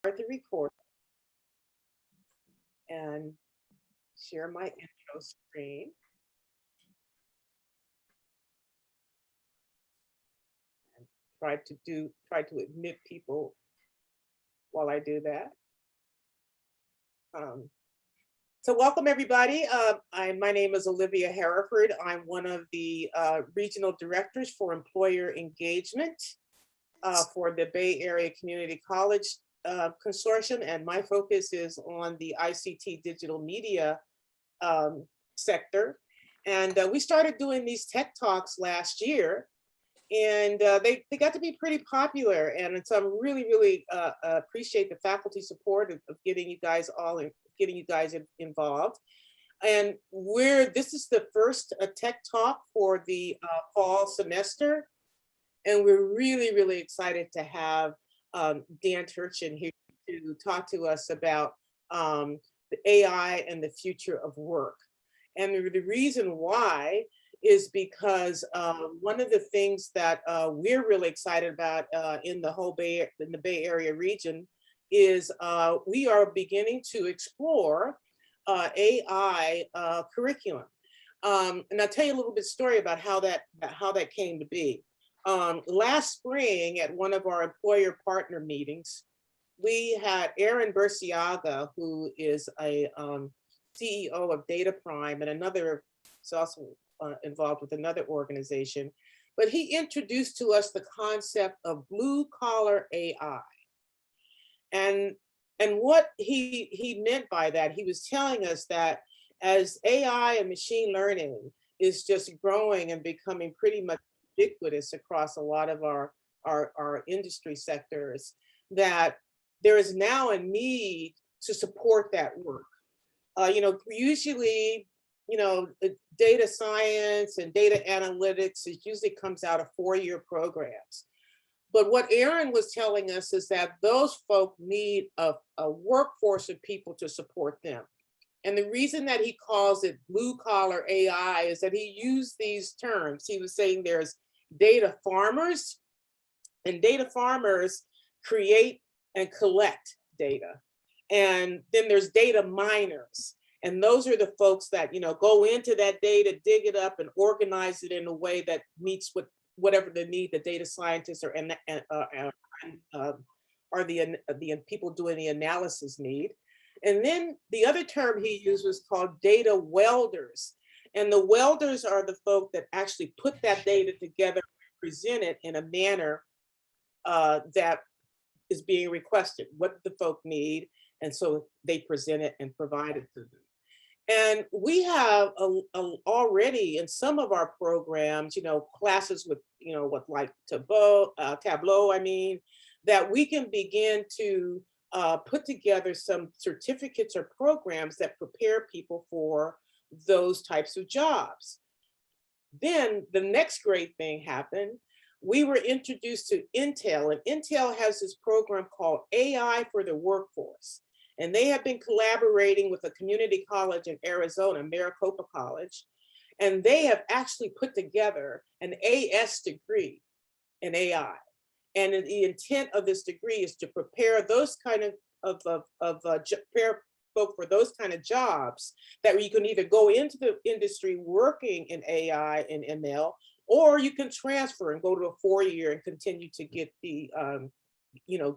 start the record and share my intro screen. And try to admit people while I do that. So welcome everybody. My name is Olivia Hereford. I'm one of the regional directors for employer engagement for the Bay Area Community College Consortium, and my focus is on the ICT digital media sector. And we started doing these tech talks last year, and they got to be pretty popular. And so I'm really appreciate the faculty support of getting you guys involved. And this is the first tech talk for the fall semester. And we're really excited to have Dan Turchin here to talk to us about the AI and the future of work. And the reason why is because one of the things that we're really excited about in the Bay Area region is we are beginning to explore AI curriculum. And I'll tell you a little bit story about how that came to be. Last spring at one of our employer partner meetings, we had Aaron Burciaga, who is a CEO of Dataprime and is also involved with another organization, but he introduced to us the concept of blue collar AI. And what he meant by that, he was telling us that as AI and machine learning is just growing and becoming pretty much ubiquitous across a lot of our industry sectors, that there is now a need to support that work. Usually, data science and data analytics, it usually comes out of 4-year programs. But what Aaron was telling us is that those folk need a workforce of people to support them. And the reason that he calls it blue collar AI is that he used these terms. He was saying there's data farmers, and data farmers create and collect data. And then there's data miners. And those are the folks that, go into that data, dig it up and organize it in a way that meets with whatever the need the data scientists or the people doing the analysis need. And then the other term he used was called data welders. And the welders are the folk that actually put that data together and present it in a manner that is being requested, what the folk need. And so they present it and provide it to them. And we have already in some of our programs, classes with, like Tableau, that we can begin to put together some certificates or programs that prepare people for those types of jobs. Then the next great thing happened. We were introduced to Intel, and Intel has this program called AI for the Workforce. And they have been collaborating with a community college in Arizona, Maricopa College, and they have actually put together an AS degree in AI. And the intent of this degree is to prepare those kind prepare folk for those kind of jobs that you can either go into the industry working in AI and ML, or you can transfer and go to a 4-year and continue to get the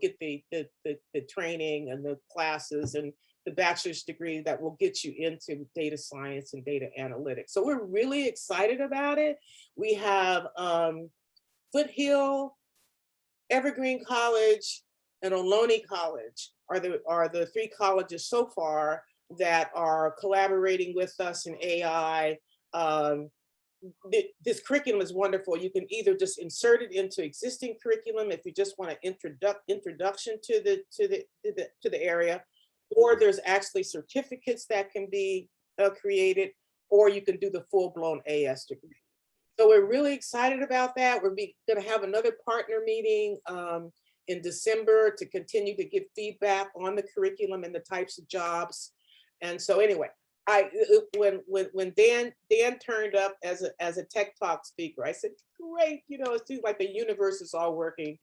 get the training and the classes and the bachelor's degree that will get you into data science and data analytics. So we're really excited about it. We have Foothill, Evergreen College, and Ohlone College are the 3 colleges so far that are collaborating with us in AI. This curriculum is wonderful. You can either just insert it into existing curriculum if you just want an introduction to the area, or there's actually certificates that can be created, or you can do the full-blown AS degree. So we're really excited about that. We're going to have another partner meeting in December to continue to give feedback on the curriculum and the types of jobs. And so anyway, when Dan turned up as a Tech Talk speaker, I said, great, it seems like the universe is all working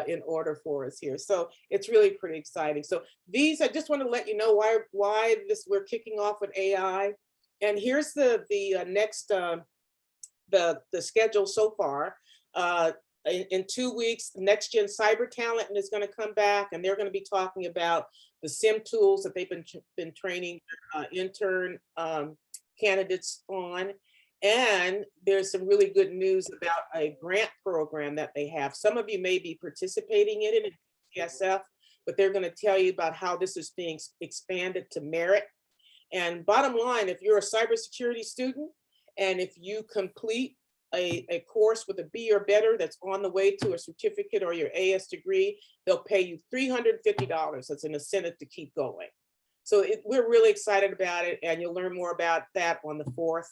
in order for us here. So it's really pretty exciting. So these, I just want to let you know why we're kicking off with AI. And here's the next the schedule so far. In 2 weeks, Next Gen Cyber Talent is going to come back, and they're going to be talking about the SIM tools that they've been training intern candidates on. And there's some really good news about a grant program that they have. Some of you may be participating in it in TSF, but they're going to tell you about how this is being expanded to merit. And bottom line, if you're a cybersecurity student, and if you complete a course with a B or better that's on the way to a certificate or your AS degree, they'll pay you $350 as an incentive to keep going. So we're really excited about it, and you'll learn more about that on the 4th.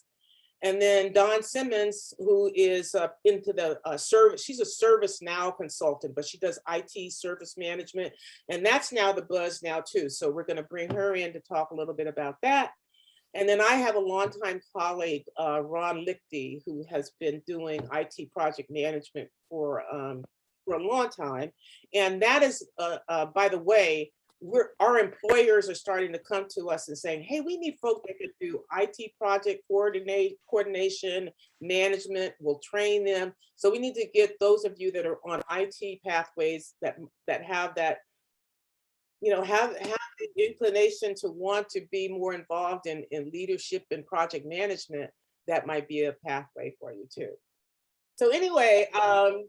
And then Dawn Simmons, who is into the service, she's a ServiceNow consultant, but she does IT service management, and that's now the buzz now too. So we're going to bring her in to talk a little bit about that. And then I have a longtime colleague, Ron Lichty, who has been doing IT project management for a long time. And that is, by the way, our employers are starting to come to us and saying, hey, we need folks that can do IT project coordination, management, we'll train them. So we need to get those of you that are on IT pathways that have that, have the inclination to want to be more involved in leadership and project management. That might be a pathway for you too. So anyway, I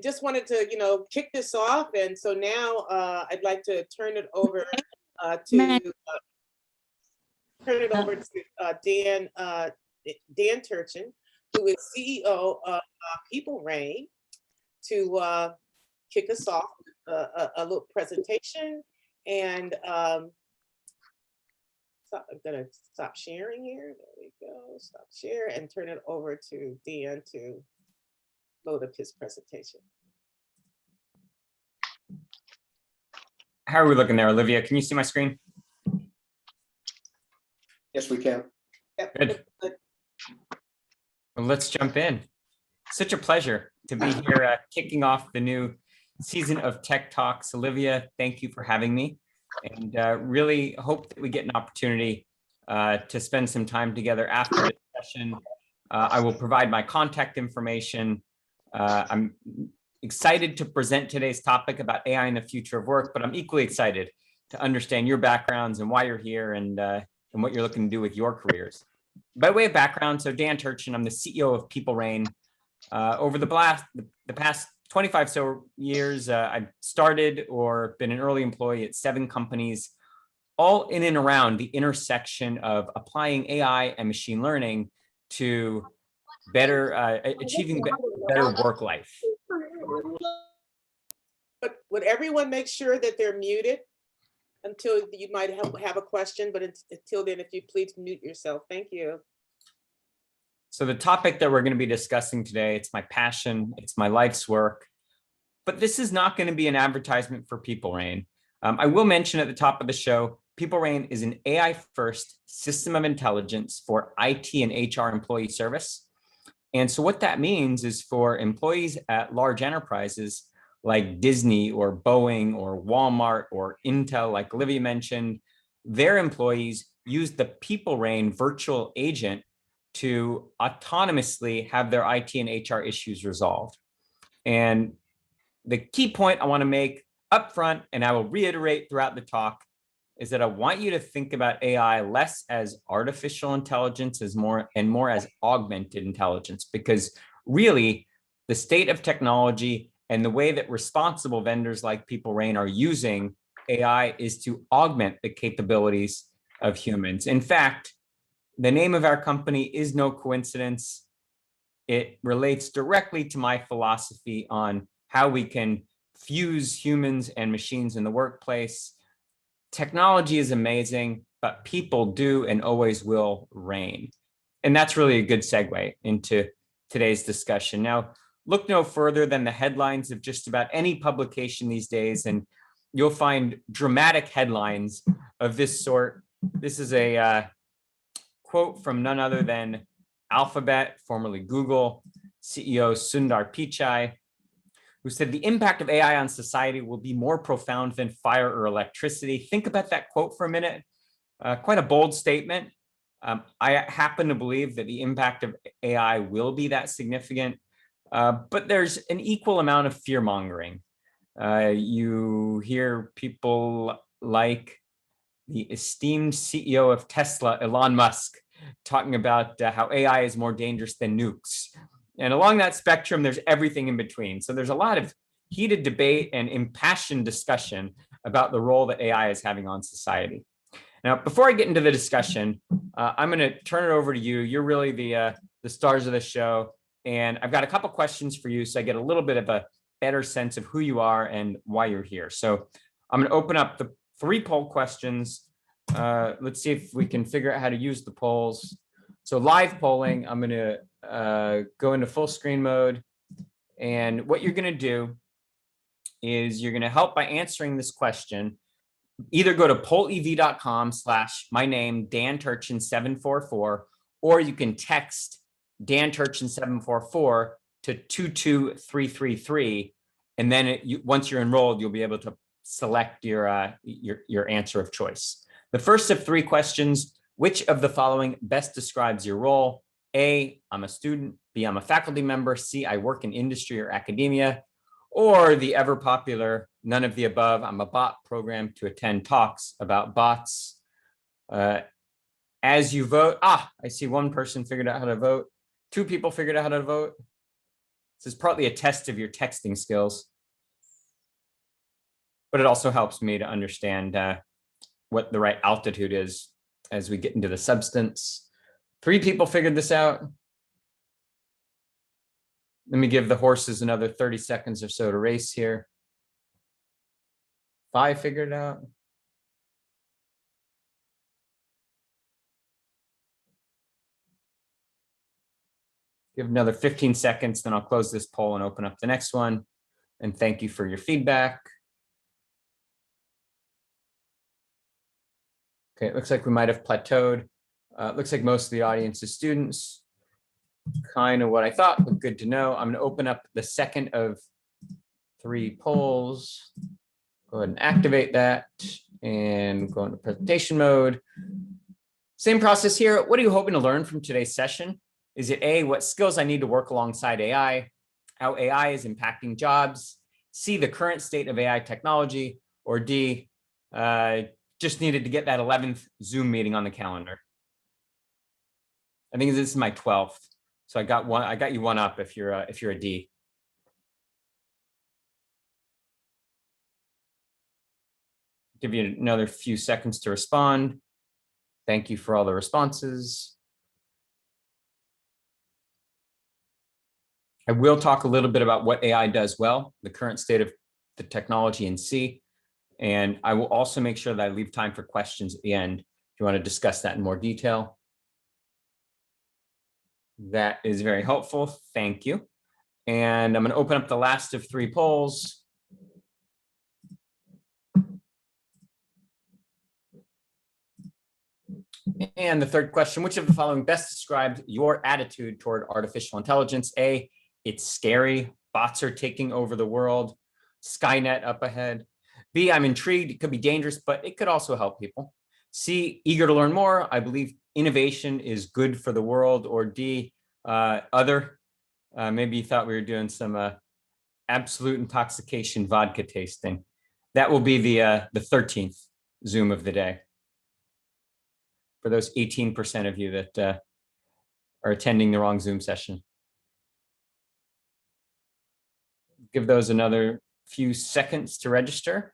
just wanted to, kick this off. And so now I'd like to turn it over to Dan Turchin, who is CEO of PeopleReign, to kick us off with a little presentation. And so I'm gonna stop sharing here. There we go, stop share and turn it over to Dan to load up his presentation. How are we looking there, Olivia? Can you see my screen? Yes, we can. Yep. Good. Well, let's jump in. Such a pleasure to be here kicking off the new season of Tech Talks. Olivia, thank you for having me, and really hope that we get an opportunity to spend some time together after the session. I will provide my contact information. I'm excited to present today's topic about AI and the future of work, but I'm equally excited to understand your backgrounds and why you're here and what you're looking to do with your careers. By way of background, so Dan Turchin, I'm the CEO of PeopleReign. Over the past 25 so years, I've started or been an early employee at 7 companies, all in and around the intersection of applying AI and machine learning to better achieving better work life. But would everyone make sure that they're muted until you might have a question, but until then, if you please mute yourself. Thank you. So the topic that we're going to be discussing today, it's my passion, it's my life's work, but this is not going to be an advertisement for PeopleReign. I will mention at the top of the show, PeopleReign is an AI-first system of intelligence for IT and HR employee service. And so what that means is for employees at large enterprises like Disney or Boeing or Walmart or Intel, like Olivia mentioned, their employees use the PeopleReign virtual agent to autonomously have their IT and HR issues resolved. And the key point I want to make up front, and I will reiterate throughout the talk, is that I want you to think about AI less as artificial intelligence as more as augmented intelligence, because really the state of technology and the way that responsible vendors like PeopleReign are using AI is to augment the capabilities of humans. In fact, the name of our company is no coincidence. It relates directly to my philosophy on how we can fuse humans and machines in the workplace. Technology is amazing, but people do and always will reign. And that's really a good segue into today's discussion. Now, look no further than the headlines of just about any publication these days, and you'll find dramatic headlines of this sort. This is a quote from none other than Alphabet, formerly Google, CEO Sundar Pichai, who said the impact of AI on society will be more profound than fire or electricity. Think about that quote for a minute. Quite a bold statement. I happen to believe that the impact of AI will be that significant, but there's an equal amount of fear mongering. You hear people like the esteemed CEO of Tesla, Elon Musk, talking about how AI is more dangerous than nukes. And along that spectrum, there's everything in between. So there's a lot of heated debate and impassioned discussion about the role that AI is having on society. Now, before I get into the discussion, I'm going to turn it over to you. You're really the stars of the show. And I've got a couple questions for you so I get a little bit of a better sense of who you are and why you're here. So I'm going to open up the 3 poll questions. Let's see if we can figure out how to use the polls. So live polling, I'm going to go into full screen mode. And what you're going to do is you're going to help by answering this question. Either go to pollev.com/my name, Dan Turchin 744, or you can text Dan Turchin 744 to 22333. And then once you're enrolled, you'll be able to select your answer of choice. The first of 3 questions: which of the following best describes your role? A, I'm a student. B, I'm a faculty member. C, I work in industry or academia. Or the ever popular, none of the above, I'm a bot programmed to attend talks about bots. As you vote, I see one person figured out how to vote. 2 people figured out how to vote. This is partly a test of your texting skills, but it also helps me to understand what the right altitude is as we get into the substance. 3 people figured this out. Let me give the horses another 30 seconds or so to race here. 5 figured it out. Give another 15 seconds, then I'll close this poll and open up the next one. And thank you for your feedback. Okay, it looks like we might have plateaued. It looks like most of the audience is students. Kind of what I thought, but good to know. I'm going to open up the second of 3 polls. Go ahead and activate that and go into presentation mode. Same process here. What are you hoping to learn from today's session? Is it A, what skills I need to work alongside AI, how AI is impacting jobs, C, the current state of AI technology, or D, just needed to get that 11th Zoom meeting on the calendar? I think this is my 12th. So I got you one up if you're a D. Give you another few seconds to respond. Thank you for all the responses. I will talk a little bit about what AI does well, the current state of the technology in C, and I will also make sure that I leave time for questions at the end if you want to discuss that in more detail. That is very helpful. Thank you. And I'm going to open up the last of 3 polls. And the third question: which of the following best describes your attitude toward artificial intelligence? A, it's scary. Bots are taking over the world. Skynet up ahead. B, I'm intrigued. It could be dangerous, but it could also help people. C, eager to learn more. I believe innovation is good for the world. Or D, other. Maybe you thought we were doing some absolute intoxication vodka tasting. That will be the 13th Zoom of the day. For those 18% of you that are attending the wrong Zoom session. Give those another few seconds to register.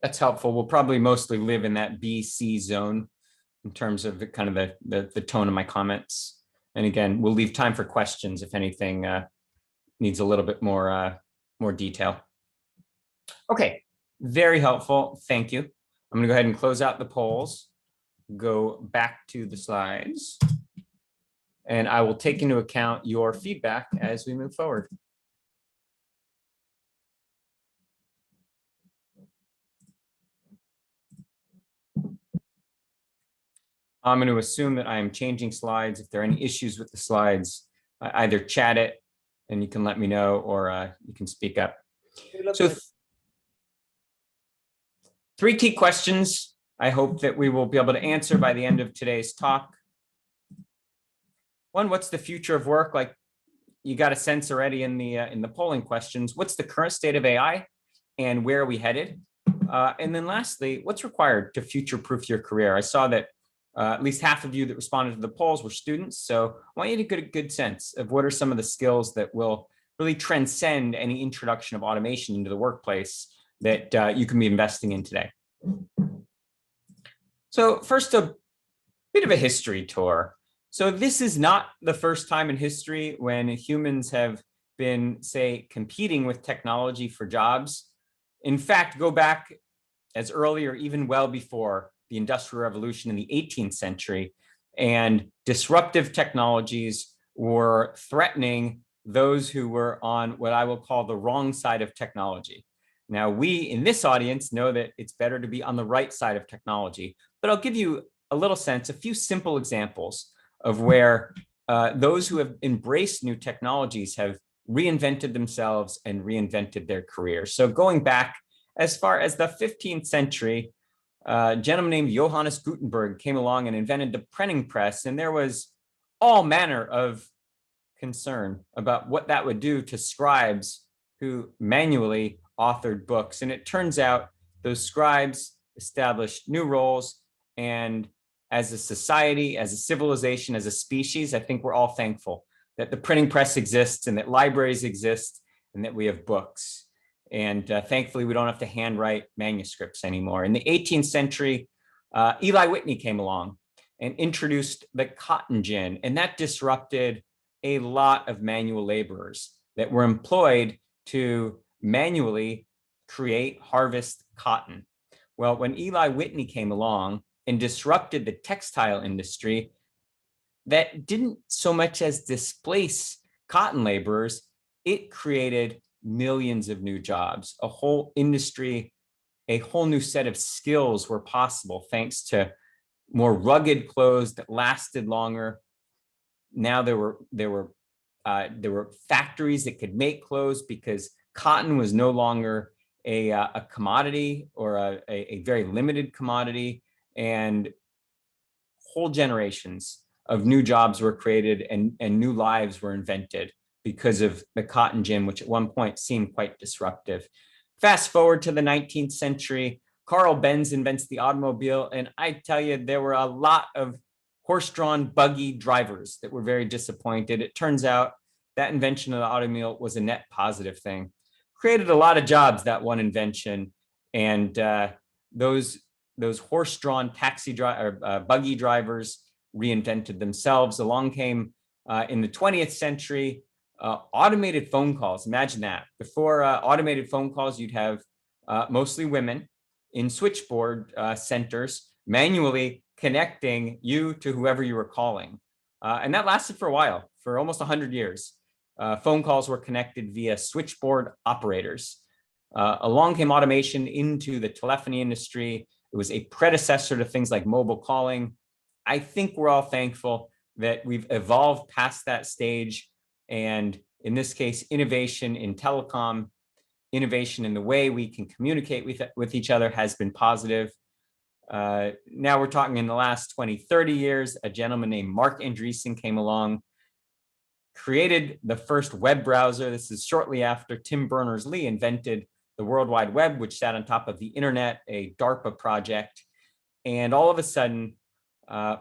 That's helpful. We'll probably mostly live in that B-C zone in terms of the tone of my comments. And again, we'll leave time for questions if anything needs a little bit more detail. Okay, very helpful. Thank you. I'm going to go ahead and close out the polls. Go back to the slides. And I will take into account your feedback as we move forward. I'm going to assume that I am changing slides. If there are any issues with the slides, either chat it and you can let me know, or you can speak up. So 3 key questions I hope that we will be able to answer by the end of today's talk. One, what's the future of work? Like you got a sense already in the polling questions. What's the current state of AI and where are we headed? And then lastly, what's required to future-proof your career? I saw that at least half of you that responded to the polls were students. So I want you to get a good sense of what are some of the skills that will really transcend any introduction of automation into the workplace that you can be investing in today. So first, a bit of a history tour. So this is not the first time in history when humans have been, say, competing with technology for jobs. In fact, go back as early or even well before the Industrial Revolution in the 18th century, and disruptive technologies were threatening those who were on what I will call the wrong side of technology. Now, we in this audience know that it's better to be on the right side of technology, but I'll give you a little sense, a few simple examples of where those who have embraced new technologies have reinvented themselves and reinvented their careers. So going back as far as the 15th century, a gentleman named Johannes Gutenberg came along and invented the printing press, and there was all manner of concern about what that would do to scribes who manually authored books. And it turns out those scribes established new roles, and as a society, as a civilization, as a species, I think we're all thankful that the printing press exists and that libraries exist and that we have books. And thankfully, we don't have to handwrite manuscripts anymore. In the 18th century, Eli Whitney came along and introduced the cotton gin, and that disrupted a lot of manual laborers that were employed to manually create, harvest cotton. Well, when Eli Whitney came along and disrupted the textile industry, that didn't so much as displace cotton laborers, it created millions of new jobs, a whole industry, a whole new set of skills were possible thanks to more rugged clothes that lasted longer. Now there were factories that could make clothes because cotton was no longer a commodity or a very limited commodity, and whole generations of new jobs were created and new lives were invented because of the cotton gin, which at one point seemed quite disruptive. Fast forward to the 19th century, Carl Benz invents the automobile, and I tell you, there were a lot of horse-drawn buggy drivers that were very disappointed. It turns out that invention of the automobile was a net positive thing. Created a lot of jobs, that one invention, and those horse-drawn buggy drivers reinvented themselves. Along came in the 20th century automated phone calls. Imagine that. Before automated phone calls, you'd have mostly women in switchboard centers manually connecting you to whoever you were calling. And that lasted for a while, for almost 100 years. Phone calls were connected via switchboard operators. Along came automation into the telephony industry. It was a predecessor to things like mobile calling. I think we're all thankful that we've evolved past that stage. And in this case, innovation in telecom, innovation in the way we can communicate with each other has been positive. Now we're talking in the last 20, 30 years, a gentleman named Mark Andreessen came along, created the first web browser. This is shortly after Tim Berners-Lee invented the World Wide Web, which sat on top of the internet, a DARPA project. And all of a sudden,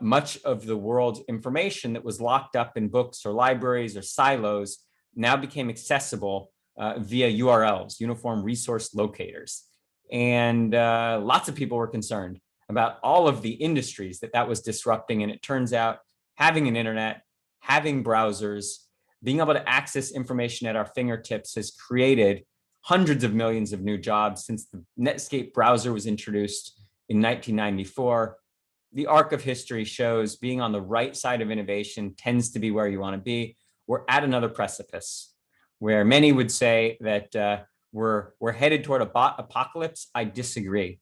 much of the world's information that was locked up in books or libraries or silos now became accessible via URLs, Uniform Resource Locators. And lots of people were concerned about all of the industries that was disrupting. And it turns out having an internet, having browsers, being able to access information at our fingertips has created hundreds of millions of new jobs since the Netscape browser was introduced in 1994. The arc of history shows being on the right side of innovation tends to be where you want to be. We're at another precipice where many would say that we're headed toward a bot apocalypse. I disagree.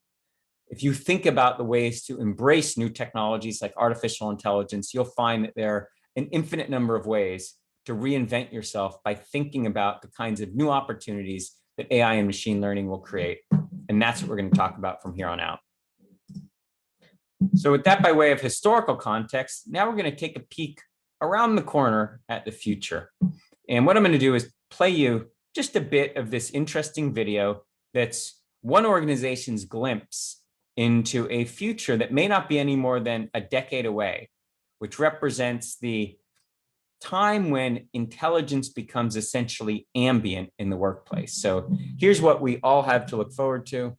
if you think about the ways to embrace new technologies like artificial intelligence, you'll find that there are an infinite number of ways to reinvent yourself by thinking about the kinds of new opportunities that AI and machine learning will create. And that's what we're going to talk about from here on out. So with that by way of historical context, now we're going to take a peek around the corner at the future. And what I'm going to do is play you just a bit of this interesting video that's one organization's glimpse into a future that may not be any more than a decade away, which represents the time when intelligence becomes essentially ambient in the workplace. So here's what we all have to look forward to.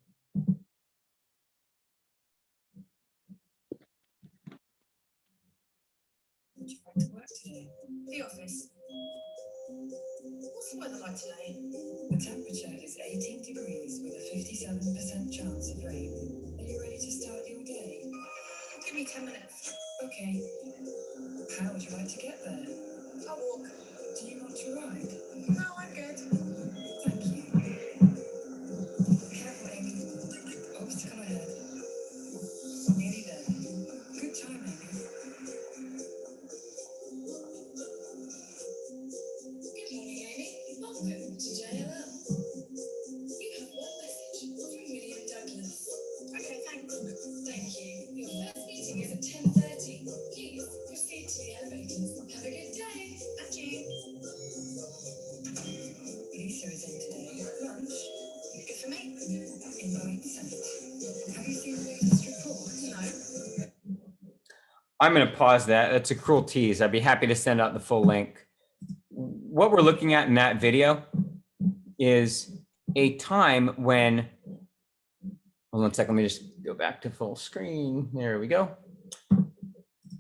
The office. What's the weather like today? The temperature is 18 degrees with a 57% chance of rain. Are you ready to start your day? Give me 10 minutes. Okay. How would you like to get there? I'll walk. Do you want to ride? No, I'm good. Thank you. Careful, Amy. Obstacle ahead. Nearly there. Good time, Amy. Good morning, Amy. Welcome to JLL. You have one message from William Douglas. Okay, thanks. Thank you. Your first meeting is at 10:30. Please proceed to the elevators. Have a good day. Thank you. Lisa is in today. Lunch. Good for me. Invite sent. Have you seen the latest report? No. I'm going to pause that. That's a cruel tease. I'd be happy to send out the full link. What we're looking at in that video is a time when, hold on a second, let me just go back to full screen. There we go.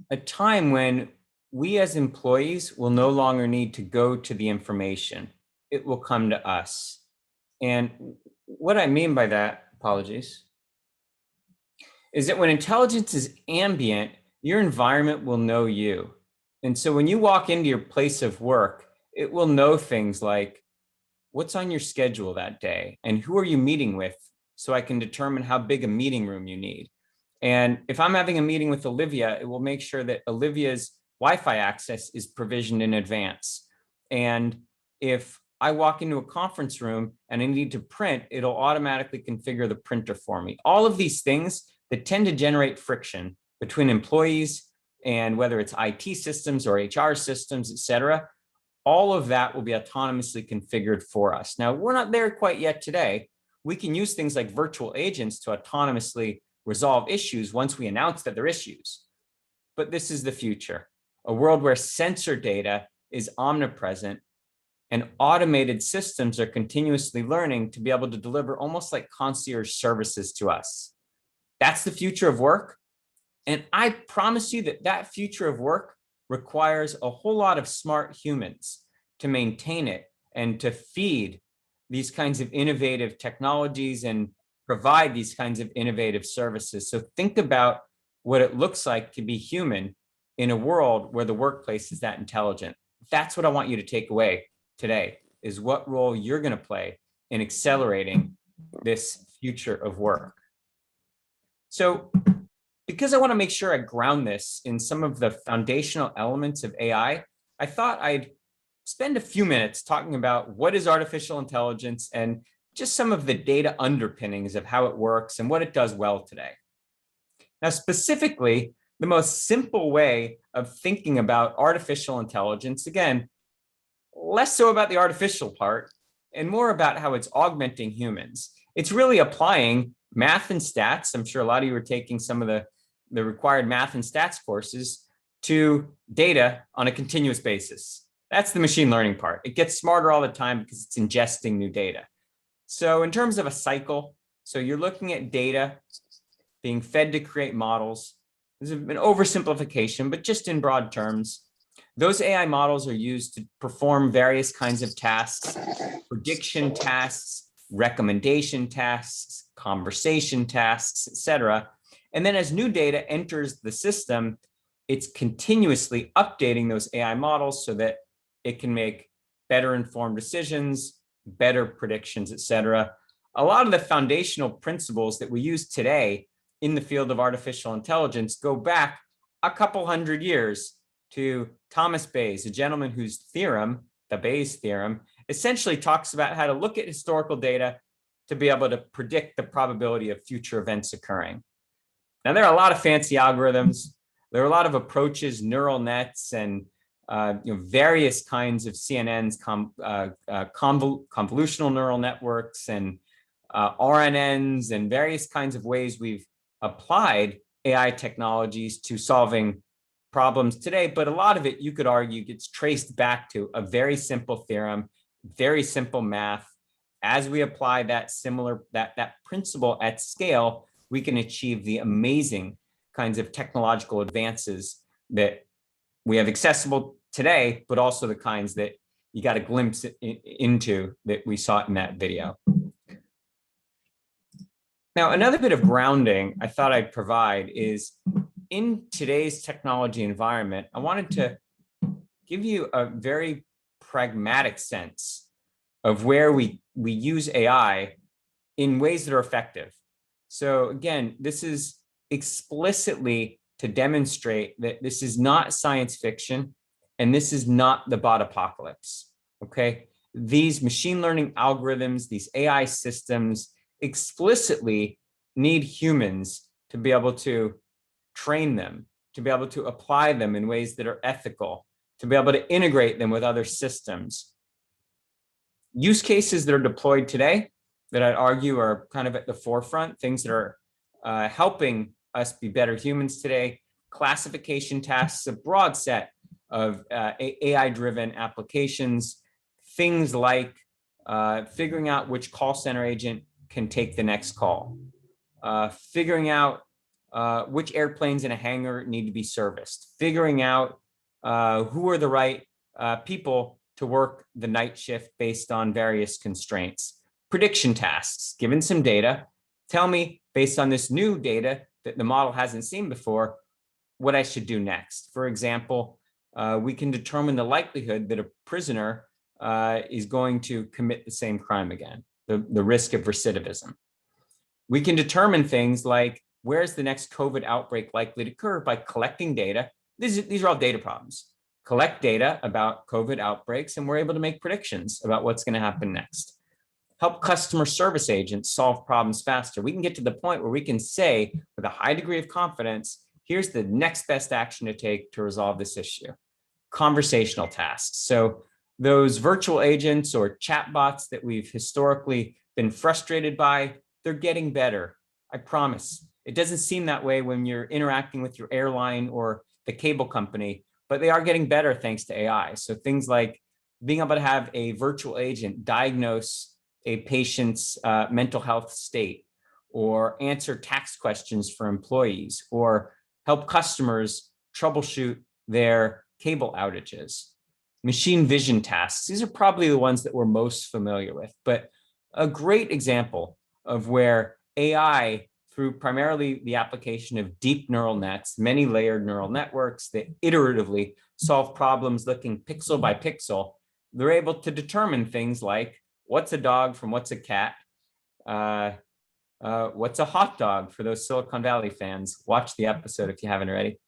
A time when we as employees will no longer need to go to the information. It will come to us. And what I mean by that, apologies, is that when intelligence is ambient, your environment will know you. And so when you walk into your place of work, it will know things like what's on your schedule that day and who are you meeting with, so I can determine how big a meeting room you need. And if I'm having a meeting with Olivia, it will make sure that Olivia's Wi-Fi access is provisioned in advance. And if I walk into a conference room and I need to print, it'll automatically configure the printer for me. All of these things that tend to generate friction between employees and whether it's IT systems or HR systems, et cetera, all of that will be autonomously configured for us. Now, we're not there quite yet today. We can use things like virtual agents to autonomously resolve issues once we announce that they're issues. But this is the future, a world where sensor data is omnipresent and automated systems are continuously learning to be able to deliver almost like concierge services to us. That's the future of work. And I promise you that that future of work requires a whole lot of smart humans to maintain it and to feed these kinds of innovative technologies and provide these kinds of innovative services. So think about what it looks like to be human in a world where the workplace is that intelligent. That's what I want you to take away today, is what role you're going to play in accelerating this future of work. So because I want to make sure I ground this in some of the foundational elements of AI, I thought I'd spend a few minutes talking about what is artificial intelligence and just some of the data underpinnings of how it works and what it does well today. Now, specifically, the most simple way of thinking about artificial intelligence, again, less so about the artificial part and more about how it's augmenting humans. It's really applying math and stats. I'm sure a lot of you are taking some of the required math and stats courses to data on a continuous basis. That's the machine learning part. It gets smarter all the time because it's ingesting new data. So in terms of a cycle, so you're looking at data being fed to create models. This is an oversimplification, but just in broad terms, those AI models are used to perform various kinds of tasks, prediction tasks, recommendation tasks, conversation tasks, et cetera. And then as new data enters the system, it's continuously updating those AI models so that it can make better informed decisions, better predictions, et cetera. A lot of the foundational principles that we use today in the field of artificial intelligence go back a couple hundred years to Thomas Bayes, a gentleman whose theorem, the Bayes theorem, essentially talks about how to look at historical data to be able to predict the probability of future events occurring. Now, there are a lot of fancy algorithms. There are a lot of approaches, neural nets, and various kinds of CNNs, convolutional neural networks, and RNNs, and various kinds of ways we've applied AI technologies to solving problems today. But a lot of it, you could argue, gets traced back to a very simple theorem, very simple math. As we apply that principle at scale, we can achieve the amazing kinds of technological advances that we have accessible today, but also the kinds that you got a glimpse into that we saw in that video. Now, another bit of grounding I thought I'd provide is, in today's technology environment, I wanted to give you a very pragmatic sense of where we use AI in ways that are effective. So again, this is explicitly to demonstrate that this is not science fiction and this is not the bot apocalypse, okay? These machine learning algorithms, these AI systems explicitly need humans to be able to train them, to be able to apply them in ways that are ethical, to be able to integrate them with other systems. Use cases that are deployed today that I'd argue are kind of at the forefront, things that are helping us be better humans today: classification tasks, a broad set of AI-driven applications, things like figuring out which call center agent can take the next call, figuring out which airplanes in a hangar need to be serviced, figuring out who are the right people to work the night shift based on various constraints. Prediction tasks, given some data, tell me, based on this new data that the model hasn't seen before, what I should do next. For example, we can determine the likelihood that a prisoner is going to commit the same crime again, the risk of recidivism. We can determine things like, where's the next COVID outbreak likely to occur, by collecting data. These are all data problems. Collect data about COVID outbreaks, and we're able to make predictions about what's going to happen next. Help customer service agents solve problems faster. We can get to the point where we can say with a high degree of confidence, here's the next best action to take to resolve this issue. Conversational tasks. So those virtual agents or chatbots that we've historically been frustrated by, they're getting better. I promise. It doesn't seem that way when you're interacting with your airline or the cable company, but they are getting better thanks to AI. So things like being able to have a virtual agent diagnose a patient's mental health state, or answer tax questions for employees, or help customers troubleshoot their cable outages. Machine vision tasks, these are probably the ones that we're most familiar with, but a great example of where AI, through primarily the application of deep neural nets, many layered neural networks that iteratively solve problems looking pixel by pixel, they're able to determine things like, what's a dog from what's a cat? What's a hot dog for those Silicon Valley fans? Watch the episode if you haven't already.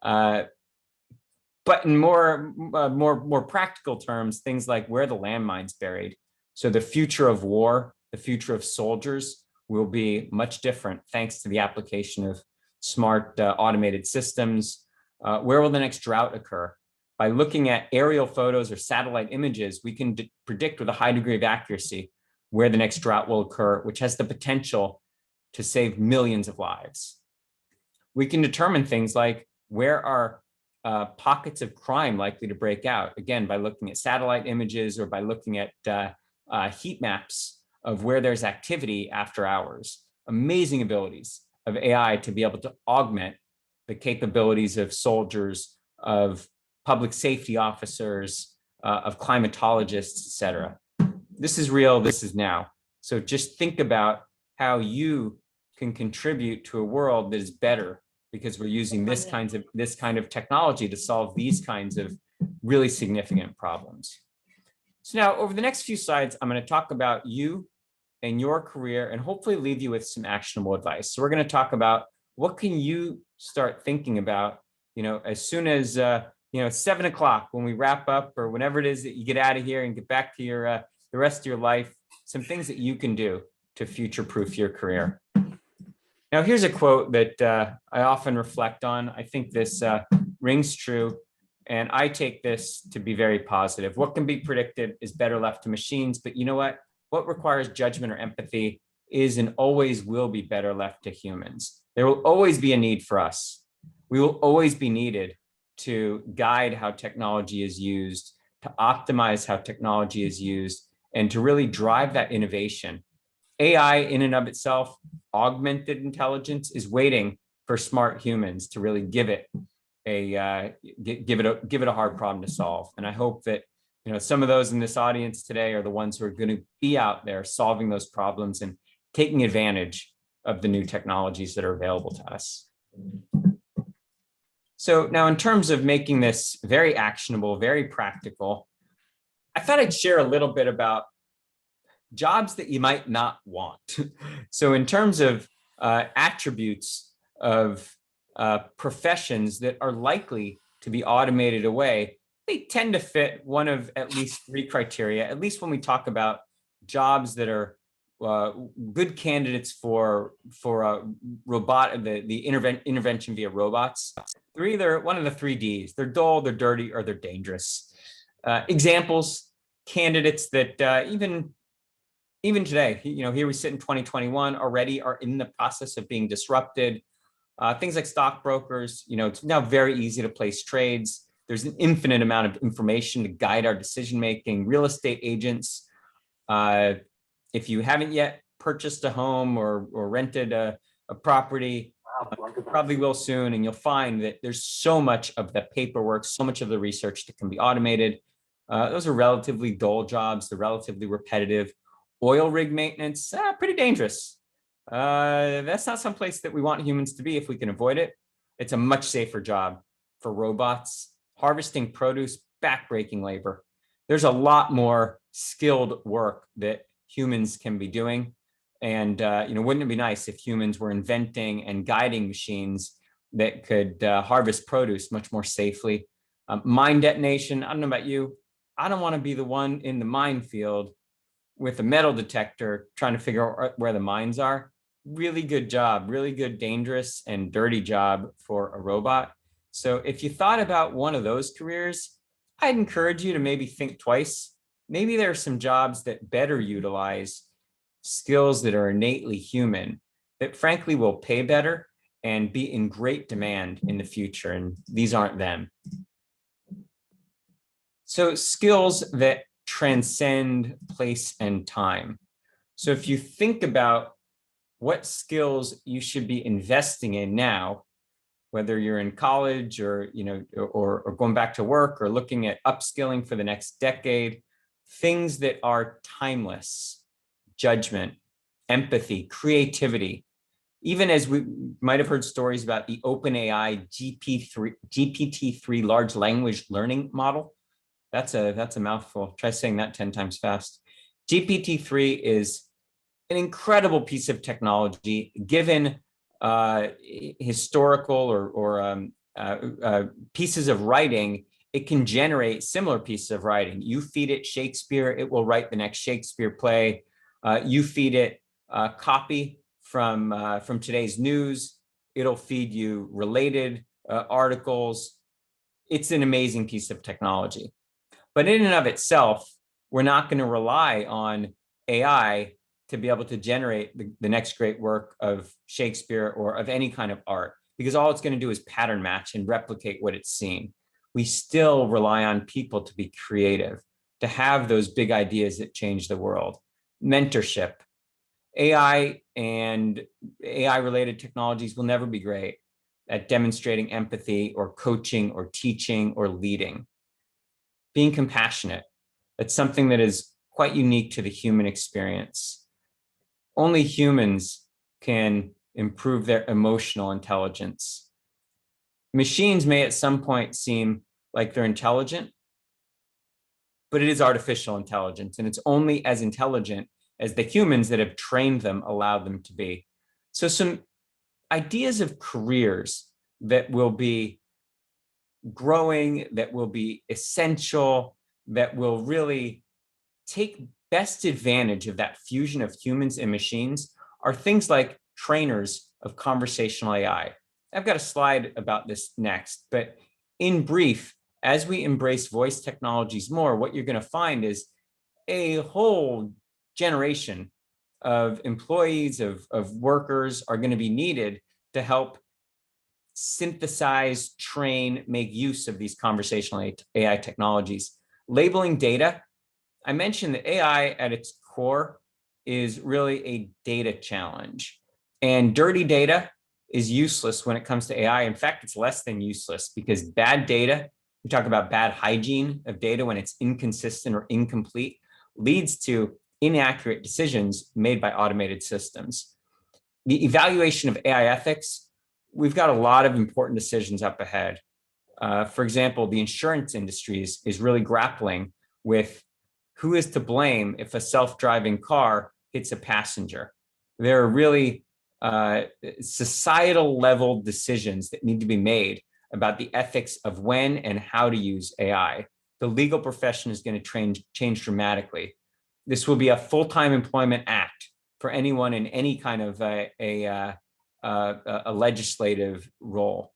But in more practical terms, things like where the landmine's buried. So the future of war, the future of soldiers will be much different thanks to the application of smart automated systems. Where will the next drought occur? By looking at aerial photos or satellite images, we can predict with a high degree of accuracy where the next drought will occur, which has the potential to save millions of lives. We can determine things like, where are pockets of crime likely to break out? Again, by looking at satellite images or by looking at heat maps of where there's activity after hours. Amazing abilities of AI to be able to augment the capabilities of soldiers, of public safety officers, of climatologists, et cetera. This is real, this is now. So just think about how you can contribute to a world that is better, because we're using this kind of technology to solve these kinds of really significant problems. So now, over the next few slides, I'm going to talk about you and your career and hopefully leave you with some actionable advice. So we're going to talk about what can you start thinking about, as soon as, 7 o'clock when we wrap up, or whenever it is that you get out of here and get back to your the rest of your life, some things that you can do to future-proof your career. Now, here's a quote that I often reflect on. I think this rings true, and I take this to be very positive. What can be predicted is better left to machines, but you know what? What requires judgment or empathy is and always will be better left to humans. There will always be a need for us. We will always be needed to guide how technology is used, to optimize how technology is used, and to really drive that innovation. AI in and of itself, augmented intelligence, is waiting for smart humans to really give it a hard problem to solve. And I hope that some of those in this audience today are the ones who are going to be out there solving those problems and taking advantage of the new technologies that are available to us. So now, in terms of making this very actionable, very practical, I thought I'd share a little bit about jobs that you might not want. So in terms of attributes of professions that are likely to be automated away, they tend to fit one of at least 3 criteria, at least when we talk about jobs that are good candidates for the intervention via robots. They're either one of the 3 Ds. They're dull, they're dirty, or they're dangerous. Examples, candidates that even today, here we sit in 2021, already are in the process of being disrupted. Things like stockbrokers, it's now very easy to place trades. There's an infinite amount of information to guide our decision-making. Real estate agents, if you haven't yet purchased a home or rented a property, you probably will soon, and you'll find that there's so much of the paperwork, so much of the research that can be automated. Those are relatively dull jobs. They're relatively repetitive. Oil rig maintenance, pretty dangerous. That's not someplace that we want humans to be if we can avoid it. It's a much safer job for robots. Harvesting produce, backbreaking labor. There's a lot more skilled work that humans can be doing. And wouldn't it be nice if humans were inventing and guiding machines that could harvest produce much more safely? Mine detonation, I don't know about you. I don't want to be the one in the minefield with a metal detector trying to figure out where the mines are. Really good job, really good, dangerous, and dirty job for a robot. So if you thought about one of those careers, I'd encourage you to maybe think twice. Maybe there are some jobs that better utilize skills that are innately human, that frankly will pay better and be in great demand in the future. And these aren't them. So skills that transcend place and time. So if you think about what skills you should be investing in now, whether you're in college or or going back to work or looking at upskilling for the next decade, things that are timeless: judgment, empathy, creativity. Even as we might have heard stories about the OpenAI GPT-3 large language learning model. That's a mouthful. Try saying that 10 times fast. GPT-3 is an incredible piece of technology. Given historical or pieces of writing, it can generate similar pieces of writing. You feed it Shakespeare, it will write the next Shakespeare play. You feed it copy from today's news, it'll feed you related articles. It's an amazing piece of technology. But in and of itself, we're not going to rely on AI to be able to generate the next great work of Shakespeare or of any kind of art, because all it's going to do is pattern match and replicate what it's seen. We still rely on people to be creative, to have those big ideas that change the world. Mentorship. AI and AI-related technologies will never be great at demonstrating empathy or coaching or teaching or leading. Being compassionate. That's something that is quite unique to the human experience. Only humans can improve their emotional intelligence. Machines may at some point seem like they're intelligent, but it is artificial intelligence, and it's only as intelligent as the humans that have trained them allowed them to be. So some ideas of careers that will be growing, that will be essential, that will really take best advantage of that fusion of humans and machines are things like trainers of conversational AI. I've got a slide about this next, but in brief, as we embrace voice technologies more, what you're going to find is a whole generation of employees, of workers are going to be needed to help synthesize, train, make use of these conversational AI technologies. Labeling data, I mentioned that AI at its core is really a data challenge. And dirty data is useless when it comes to AI. In fact, it's less than useless because bad data, we talk about bad hygiene of data when it's inconsistent or incomplete, leads to inaccurate decisions made by automated systems. The evaluation of AI ethics, we've got a lot of important decisions up ahead. For example, the insurance industry is really grappling with who is to blame if a self-driving car hits a passenger. There are really societal level decisions that need to be made about the ethics of when and how to use AI. The legal profession is going to change dramatically. This will be a full-time employment act for anyone in any kind of a legislative role.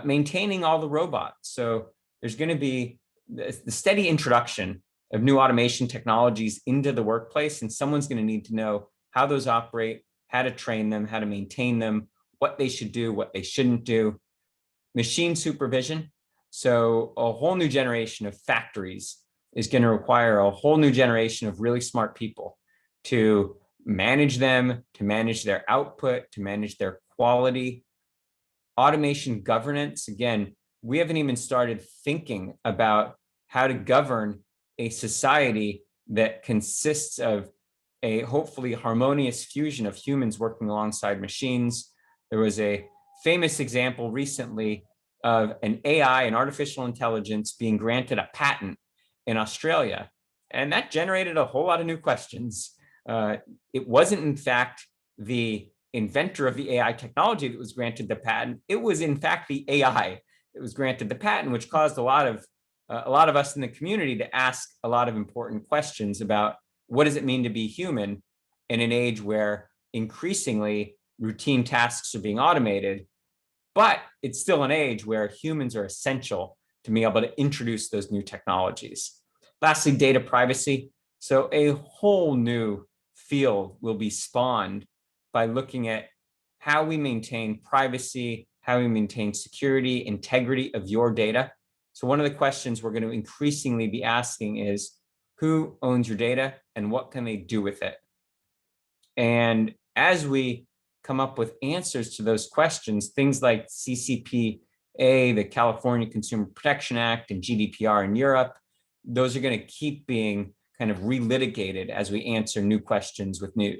Maintaining all the robots. So there's going to be the steady introduction of new automation technologies into the workplace, and someone's going to need to know how those operate, how to train them, how to maintain them, what they should do, what they shouldn't do. Machine supervision. So a whole new generation of factories is going to require a whole new generation of really smart people to manage them, to manage their output, to manage their quality. Automation governance, again, we haven't even started thinking about how to govern a society that consists of a hopefully harmonious fusion of humans working alongside machines. There was a famous example recently of an AI, an artificial intelligence, being granted a patent in Australia. And that generated a whole lot of new questions. It wasn't, in fact, the inventor of the AI technology that was granted the patent. It was, in fact, the AI that was granted the patent, which caused a lot of us in the community to ask a lot of important questions about what does it mean to be human in an age where increasingly routine tasks are being automated, but it's still an age where humans are essential to be able to introduce those new technologies. Lastly, data privacy. So a whole new field will be spawned by looking at how we maintain privacy, how we maintain security, integrity of your data. So one of the questions we're going to increasingly be asking is, who owns your data and what can they do with it? And as we come up with answers to those questions, things like CCPA, the California Consumer Protection Act, and GDPR in Europe, those are going to keep being kind of relitigated as we answer new questions with new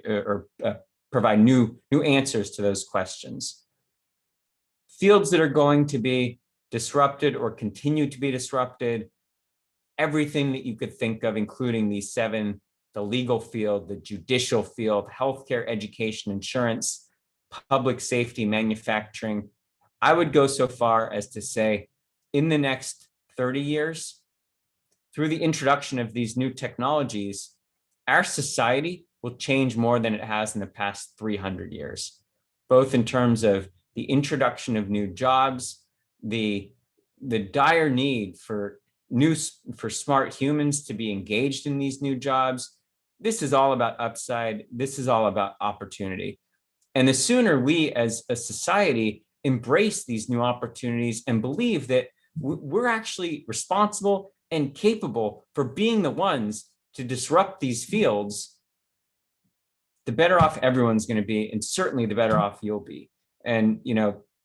provide new answers to those questions. Fields that are going to be disrupted or continue to be disrupted, everything that you could think of, including these 7, the legal field, the judicial field, healthcare, education, insurance, public safety, manufacturing. I would go so far as to say in the next 30 years, through the introduction of these new technologies, our society will change more than it has in the past 300 years, both in terms of the introduction of new jobs, the dire need for smart humans to be engaged in these new jobs. This is all about upside. This is all about opportunity. And the sooner we as a society embrace these new opportunities and believe that we're actually responsible and capable for being the ones to disrupt these fields, the better off everyone's going to be, and certainly the better off you'll be. And,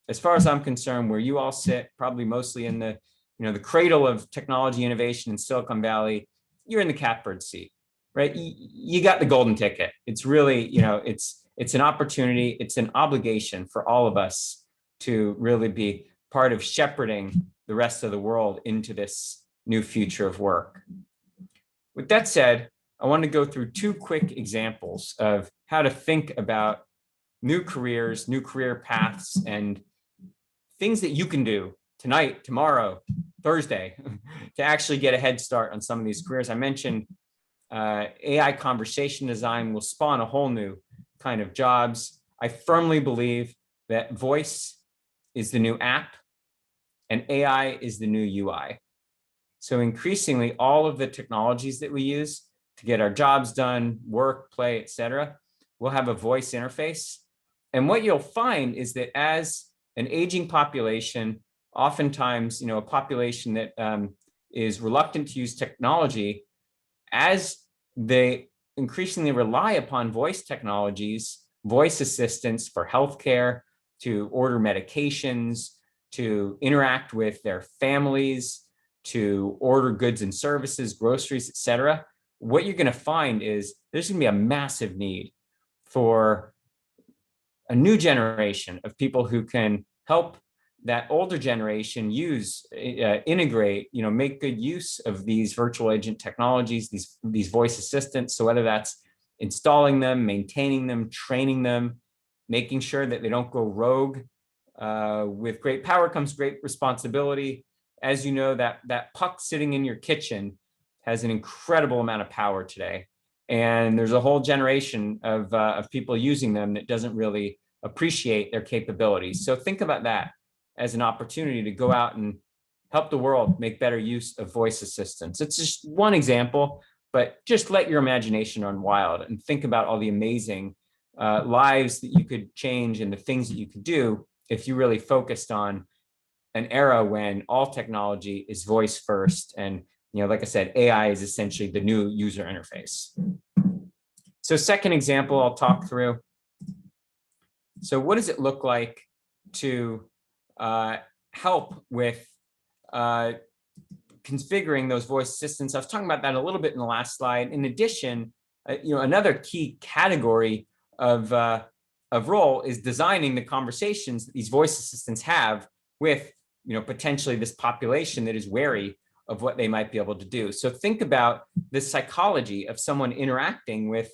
as far as I'm concerned, where you all sit, probably mostly in the cradle of technology innovation in Silicon Valley, you're in the catbird seat, right? You got the golden ticket. It's really, it's an opportunity, it's an obligation for all of us to really be part of shepherding the rest of the world into this new future of work. With that said, I want to go through two quick examples of how to think about new careers, new career paths, and things that you can do tonight, tomorrow, Thursday, to actually get a head start on some of these careers. I mentioned AI conversation design will spawn a whole new kind of jobs. I firmly believe that voice is the new app and AI is the new UI. So increasingly, all of the technologies that we use to get our jobs done, work, play, etc., will have a voice interface. And what you'll find is that as an aging population, oftentimes, a population that is reluctant to use technology, as they increasingly rely upon voice technologies, voice assistants for healthcare, to order medications, to interact with their families, to order goods and services, groceries, etc., what you're going to find is there's going to be a massive need for a new generation of people who can help that older generation use, integrate, make good use of these virtual agent technologies, these voice assistants. So whether that's installing them, maintaining them, training them, making sure that they don't go rogue. With great power comes great responsibility. As you know, that puck sitting in your kitchen has an incredible amount of power today. And there's a whole generation of people using them that doesn't really appreciate their capabilities. So think about that as an opportunity to go out and help the world make better use of voice assistants. It's just one example, but just let your imagination run wild and think about all the amazing lives that you could change and the things that you could do if you really focused on an era when all technology is voice first. And, like I said, AI is essentially the new user interface. So second example I'll talk through. So what does it look like to help with configuring those voice assistants? I was talking about that a little bit in the last slide. In addition, another key category of role is designing the conversations that these voice assistants have with, potentially this population that is wary of what they might be able to do. So think about the psychology of someone interacting with,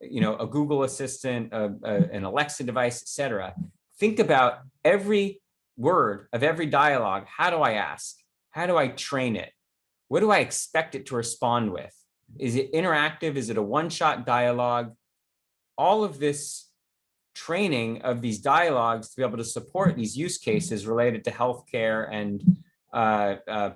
a Google Assistant, an Alexa device, etc. Think about every word of every dialogue. How do I ask? How do I train it? What do I expect it to respond with? Is it interactive? Is it a one-shot dialogue? All of this training of these dialogues to be able to support these use cases related to healthcare and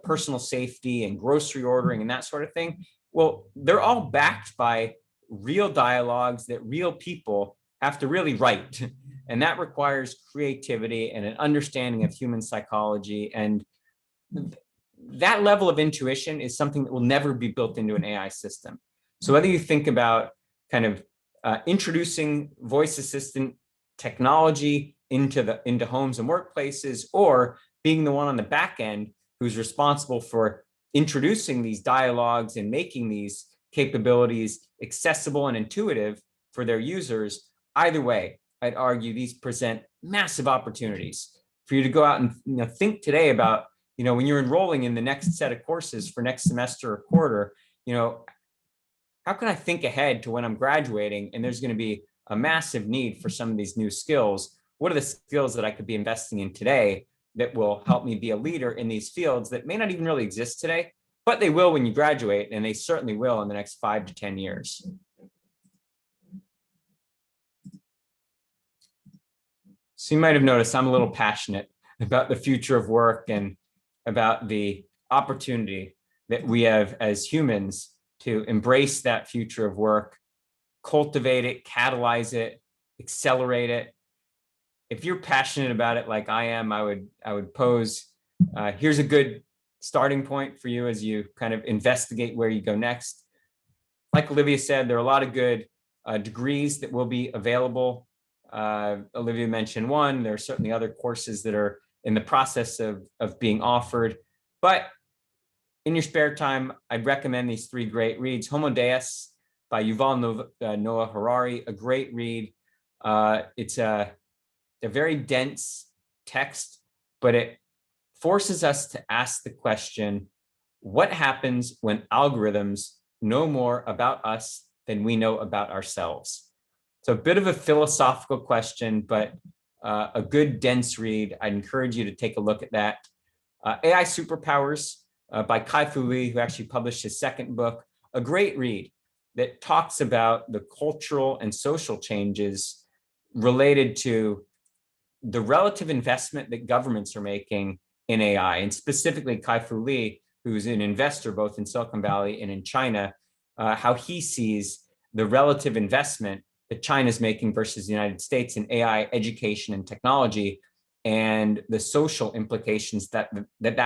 personal safety and grocery ordering and that sort of thing. Well, they're all backed by real dialogues that real people have to really write. And that requires creativity and an understanding of human psychology. And that level of intuition is something that will never be built into an AI system. So whether you think about kind of introducing voice assistant technology into homes and workplaces, or being the one on the back end who's responsible for introducing these dialogues and making these capabilities accessible and intuitive for their users, either way, I'd argue these present massive opportunities for you to go out and think today about, when you're enrolling in the next set of courses for next semester or quarter, how can I think ahead to when I'm graduating and there's going to be a massive need for some of these new skills? What are the skills that I could be investing in today that will help me be a leader in these fields that may not even really exist today, but they will when you graduate, and they certainly will in the next 5 to 10 years. So you might have noticed I'm a little passionate about the future of work and about the opportunity that we have as humans to embrace that future of work, cultivate it, catalyze it, accelerate it. If you're passionate about it like I am, I would pose, here's a good starting point for you as you kind of investigate where you go next. Like Olivia said, there are a lot of good degrees that will be available. Olivia mentioned one. There are certainly other courses that are in the process of being offered. But in your spare time, I'd recommend these 3 great reads. Homo Deus by Yuval Noah Harari, a great read. It's a very dense text, but it forces us to ask the question, what happens when algorithms know more about us than we know about ourselves. So a bit of a philosophical question, but a good dense read. I'd encourage you to take a look at that. AI Superpowers by Kai-Fu Lee, who actually published his second book, a great read that talks about the cultural and social changes related to the relative investment that governments are making in AI, and specifically Kai-Fu Lee, who's an investor both in Silicon Valley and in China, how he sees the relative investment that China's making versus the United States in AI education and technology, and the social implications that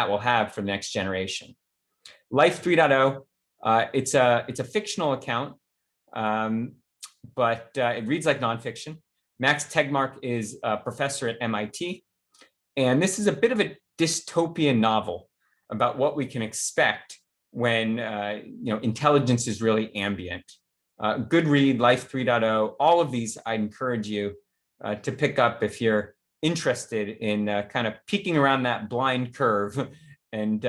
will have for the next generation. Life 3.0, it's a fictional account, but it reads like nonfiction. Max Tegmark is a professor at MIT, and this is a bit of a dystopian novel about what we can expect when intelligence is really ambient. Good read, Life 3.0. All of these I'd encourage you to pick up if you're interested in kind of peeking around that blind curve and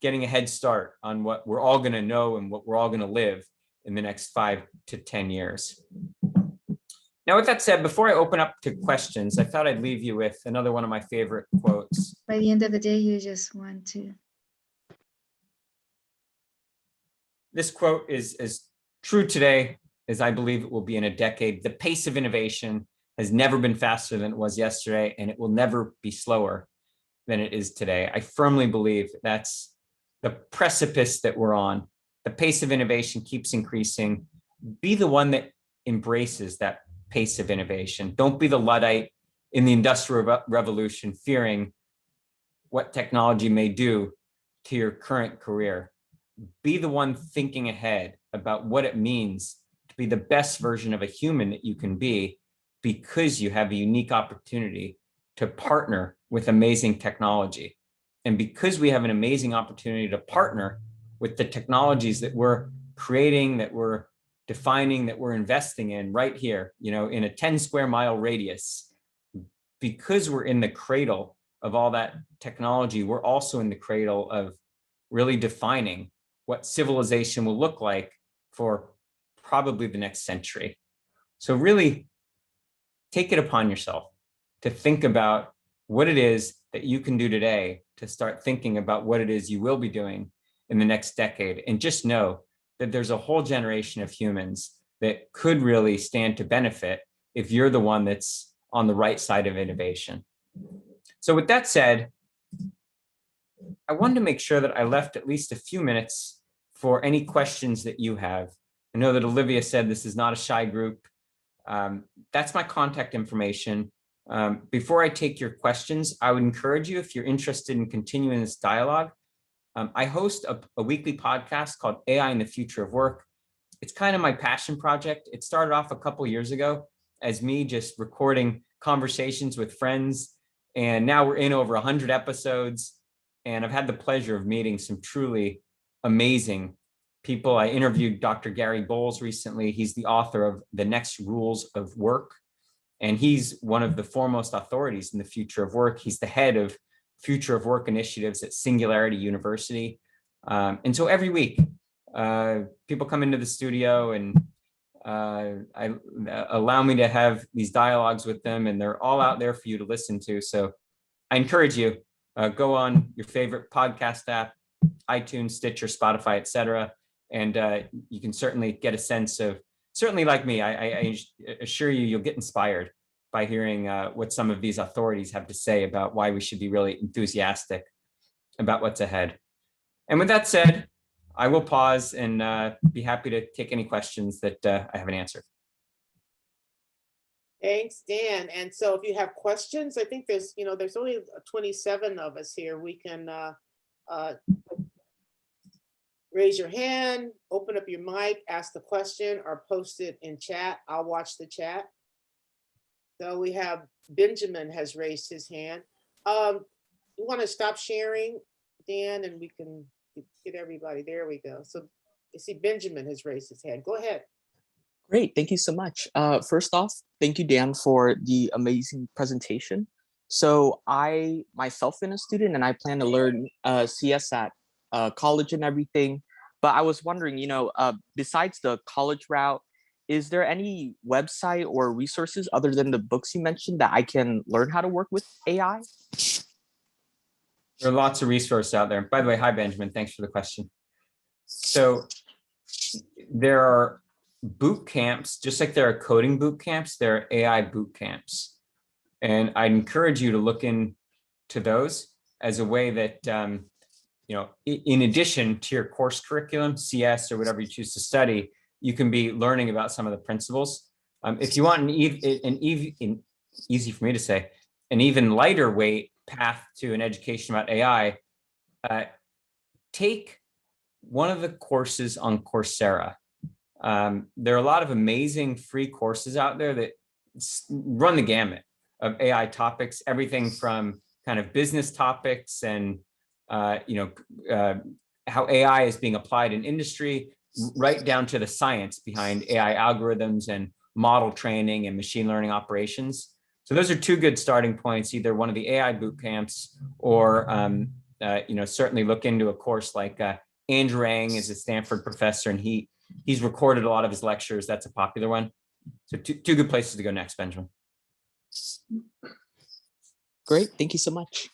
getting a head start on what we're all going to know and what we're all going to live in the next 5 to 10 years. Now, with that said, before I open up to questions, I thought I'd leave you with another one of my favorite quotes. By the end of the day, you just want to. This quote is as true today as I believe it will be in a decade. The pace of innovation has never been faster than it was yesterday, and it will never be slower than it is today. I firmly believe that's the precipice that we're on. The pace of innovation keeps increasing. Be the one that embraces that pace of innovation. Don't be the Luddite in the Industrial Revolution fearing what technology may do to your current career. Be the one thinking ahead about what it means to be the best version of a human that you can be, because you have a unique opportunity to partner with amazing technology. And because we have an amazing opportunity to partner with the technologies that we're creating, that we're defining, that we're investing in right here, in a 10 square mile radius, because we're in the cradle of all that technology, we're also in the cradle of really defining what civilization will look like for probably the next century. So really take it upon yourself to think about what it is that you can do today to start thinking about what it is you will be doing in the next decade. And just know that there's a whole generation of humans that could really stand to benefit if you're the one that's on the right side of innovation. So with that said, I wanted to make sure that I left at least a few minutes for any questions that you have. I know that Olivia said this is not a shy group. That's my contact information. Before I take your questions, I would encourage you, if you're interested in continuing this dialogue, I host a weekly podcast called AI and the Future of Work. It's kind of my passion project. It started off a couple years ago as me just recording conversations with friends, and now we're in over 100 episodes, and I've had the pleasure of meeting some truly amazing people. I interviewed Dr. Gary Bowles recently. He's the author of The Next Rules of Work, and he's one of the foremost authorities in the future of work. He's the head of future of work initiatives at Singularity University. And so every week, people come into the studio and allow me to have these dialogues with them, and they're all out there for you to listen to. So I encourage you, go on your favorite podcast app, iTunes, Stitcher, Spotify, etc. And you can certainly get a sense of, certainly like me, I assure you, you'll get inspired by hearing what some of these authorities have to say about why we should be really enthusiastic about what's ahead. And with that said, I will pause and be happy to take any questions that I haven't answered. Thanks, Dan. And so if you have questions, I think there's only 27 of us here. We can raise your hand, open up your mic, ask the question, or post it in chat. I'll watch the chat. So we have Benjamin has raised his hand. You want to stop sharing, Dan, and we can get everybody. There we go. So you see Benjamin has raised his hand. Go ahead. Great, thank you so much. First off, thank you, Dan, for the amazing presentation. So I myself am a student and I plan to learn CS at college and everything. But I was wondering, besides the college route, is there any website or resources other than the books you mentioned that I can learn how to work with AI? There are lots of resources out there. By the way, hi, Benjamin. Thanks for the question. So there are boot camps, just like there are coding boot camps, there are AI boot camps. And I'd encourage you to look into those as a way that, in addition to your course curriculum, CS or whatever you choose to study, you can be learning about some of the principles. If you want an easy for me to say, an even lighter weight path to an education about AI, take one of the courses on Coursera. There are a lot of amazing free courses out there that run the gamut of AI topics, everything from kind of business topics and how AI is being applied in industry, right down to the science behind AI algorithms and model training and machine learning operations. So those are two good starting points, either one of the AI boot camps or certainly look into a course like Andrew Ng is a Stanford professor, and he's recorded a lot of his lectures. That's a popular one. So two good places to go next, Benjamin. Great, thank you so much.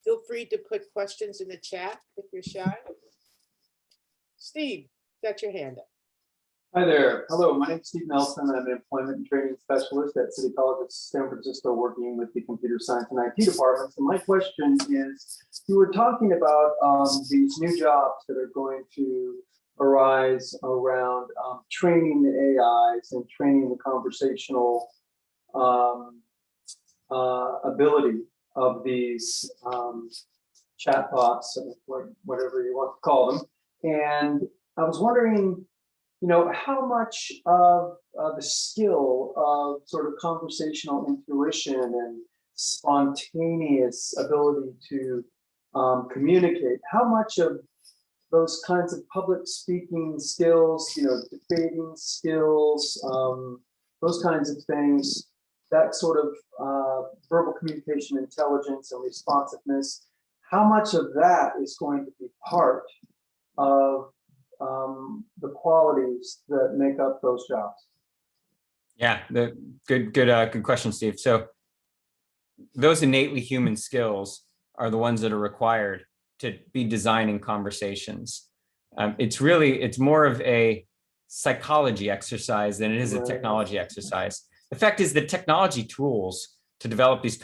Feel free to put questions in the chat if you're shy. Steve, got your hand up. Hi there. Hello, my name is Steve Nelson. I'm an employment and training specialist at City College of San Francisco, working with the computer science and IT departments. And my question is, you were talking about these new jobs that are going to arise around training the AIs and training the conversational ability of these chatbots, whatever you want to call them. And I was wondering, how much of the skill of sort of conversational intuition and spontaneous ability to communicate, how much of those kinds of public speaking skills, debating skills, those kinds of things, that sort of verbal communication intelligence and responsiveness, how much of that is going to be part of the qualities that make up those jobs? Yeah, good question, Steve. So those innately human skills are the ones that are required to be designing conversations. It's more of a psychology exercise than it is a technology exercise. The fact is the technology tools to develop these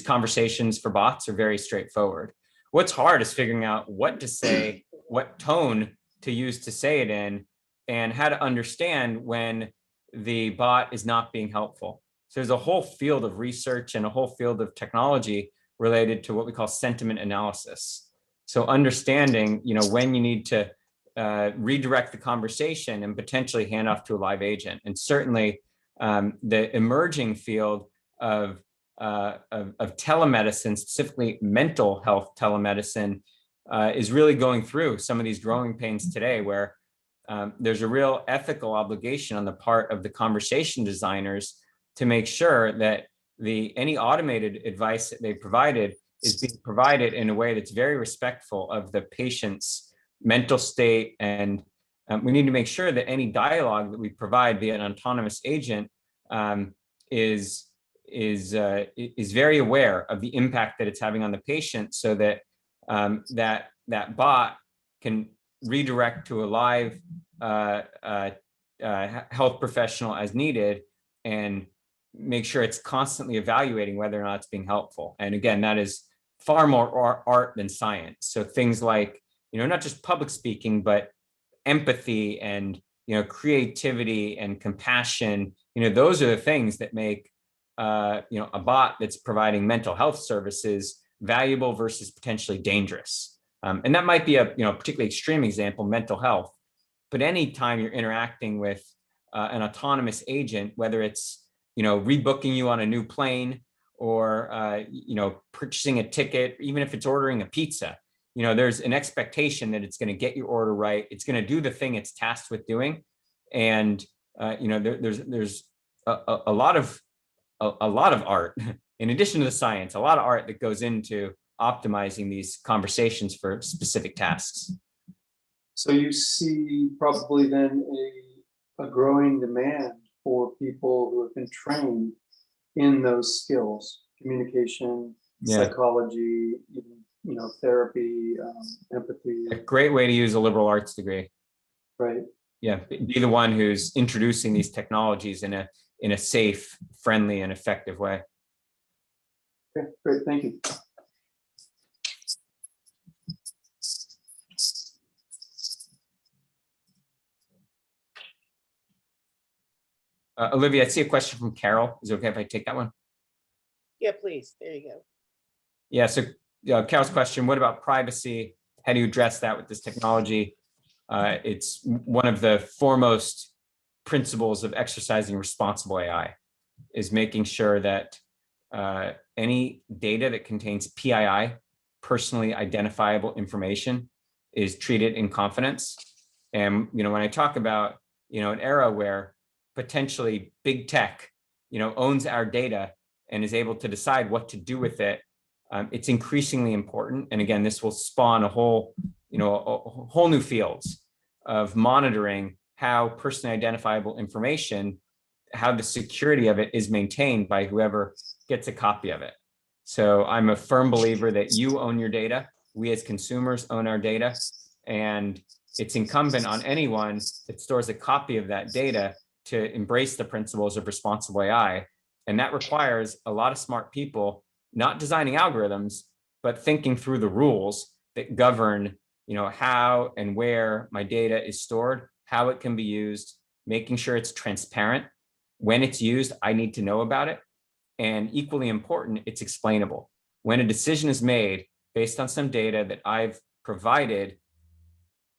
conversations for bots are very straightforward. What's hard is figuring out what to say, what tone to use to say it in, and how to understand when the bot is not being helpful. So there's a whole field of research and a whole field of technology related to what we call sentiment analysis. So understanding, when you need to redirect the conversation and potentially hand off to a live agent. And certainly the emerging field of telemedicine, specifically mental health telemedicine, is really going through some of these growing pains today, where there's a real ethical obligation on the part of the conversation designers to make sure that any automated advice that they provided is being provided in a way that's very respectful of the patient's mental state. And we need to make sure that any dialogue that we provide via an autonomous agent is very aware of the impact that it's having on the patient, so that that bot can redirect to a live health professional as needed, and make sure it's constantly evaluating whether or not it's being helpful. And again, that is far more art than science. So things like, not just public speaking, but empathy and, creativity and compassion, those are the things that make, a bot that's providing mental health services valuable versus potentially dangerous. And that might be a, particularly extreme example, mental health. But anytime you're interacting with an autonomous agent, whether it's, rebooking you on a new plane, or, purchasing a ticket, even if it's ordering a pizza, there's an expectation that it's going to get your order right. It's going to do the thing it's tasked with doing. And, there's a lot of art, in addition to the science, a lot of art that goes into optimizing these conversations for specific tasks. So you see probably then a growing demand for people who have been trained in those skills, communication, psychology, even, therapy, empathy. A great way to use a liberal arts degree. Right. Yeah, be the one who's introducing these technologies in a safe, friendly, and effective way. Okay, great, thank you. Olivia, I see a question from Carol. Is it okay if I take that one? Yeah, please. There you go. Yeah, so Carol's question, what about privacy? How do you address that with this technology? It's one of the foremost principles of exercising responsible AI, is making sure that any data that contains PII, personally identifiable information, is treated in confidence. And when I talk about an era where potentially big tech owns our data and is able to decide what to do with it, it's increasingly important. And again, this will spawn a whole new fields of monitoring how personally identifiable information, how the security of it is maintained by whoever gets a copy of it. So I'm a firm believer that you own your data. We as consumers own our data. And it's incumbent on anyone that stores a copy of that data to embrace the principles of responsible AI. And that requires a lot of smart people, not designing algorithms, but thinking through the rules that govern how and where my data is stored, how it can be used, making sure it's transparent. When it's used, I need to know about it. And equally important, it's explainable. When a decision is made based on some data that I've provided,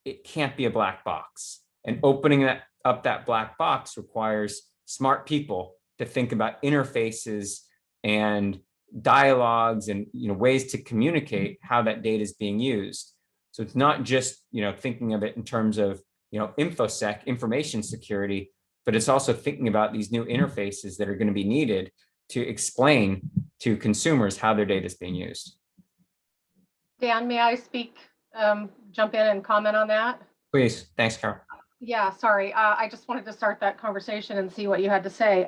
it can't be a black box. And opening up that black box requires smart people to think about interfaces and dialogues and ways to communicate how that data is being used. So it's not just thinking of it in terms of InfoSec, information security, but it's also thinking about these new interfaces that are going to be needed to explain to consumers how their data is being used. Dan, may I jump in and comment on that? Please. Thanks, Carol. Yeah, sorry. I just wanted to start that conversation and see what you had to say.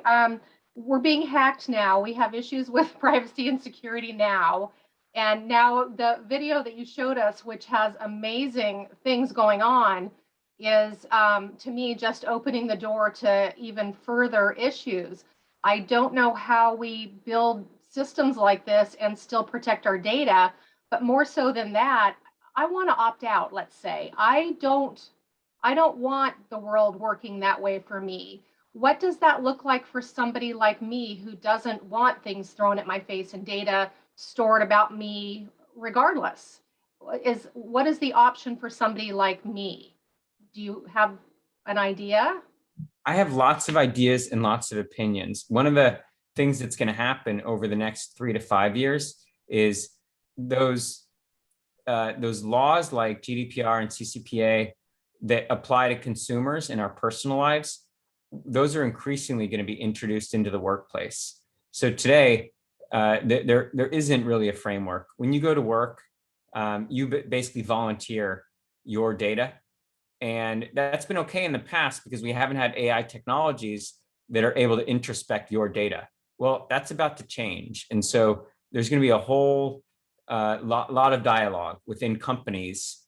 We're being hacked now. We have issues with privacy and security now. And now the video that you showed us, which has amazing things going on, is to me just opening the door to even further issues. I don't know how we build systems like this and still protect our data, but more so than that, I want to opt out, let's say. I don't want the world working that way for me. What does that look like for somebody like me who doesn't want things thrown at my face and data stored about me regardless? What is the option for somebody like me? Do you have an idea? I have lots of ideas and lots of opinions. One of the things that's going to happen over the next 3 to 5 years is those laws like Gdpr and Ccpa that apply to consumers in our personal lives, those are increasingly going to be introduced into the workplace. So today, there isn't really a framework. When you go to work, you basically volunteer your data. And that's been okay in the past because we haven't had AI technologies that are able to introspect your data. Well, that's about to change. And so there's going to be a whole lot of dialogue within companies,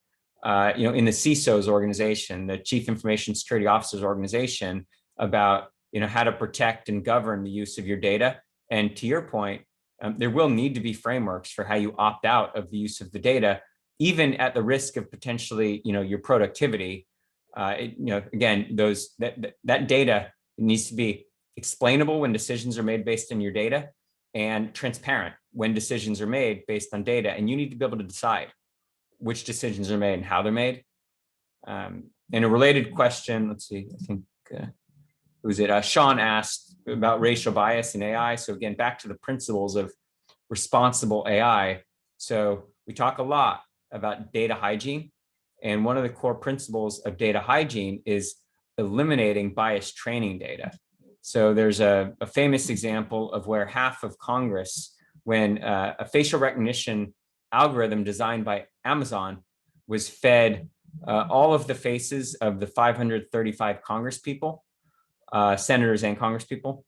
in the CISO's organization, the Chief Information Security Officer's organization, about how to protect and govern the use of your data. And to your point, there will need to be frameworks for how you opt out of the use of the data, even at the risk of potentially your productivity. Again, that data needs to be explainable when decisions are made based on your data, and transparent when decisions are made based on data. And you need to be able to decide which decisions are made and how they're made. And a related question, let's see, I think, who was it? Sean asked about racial bias in AI. So again, back to the principles of responsible AI. So we talk a lot about data hygiene. And one of the core principles of data hygiene is eliminating bias training data. So there's a famous example of where half of Congress, when a facial recognition algorithm designed by Amazon was fed all of the faces of the 535 Congress people, senators and Congress people,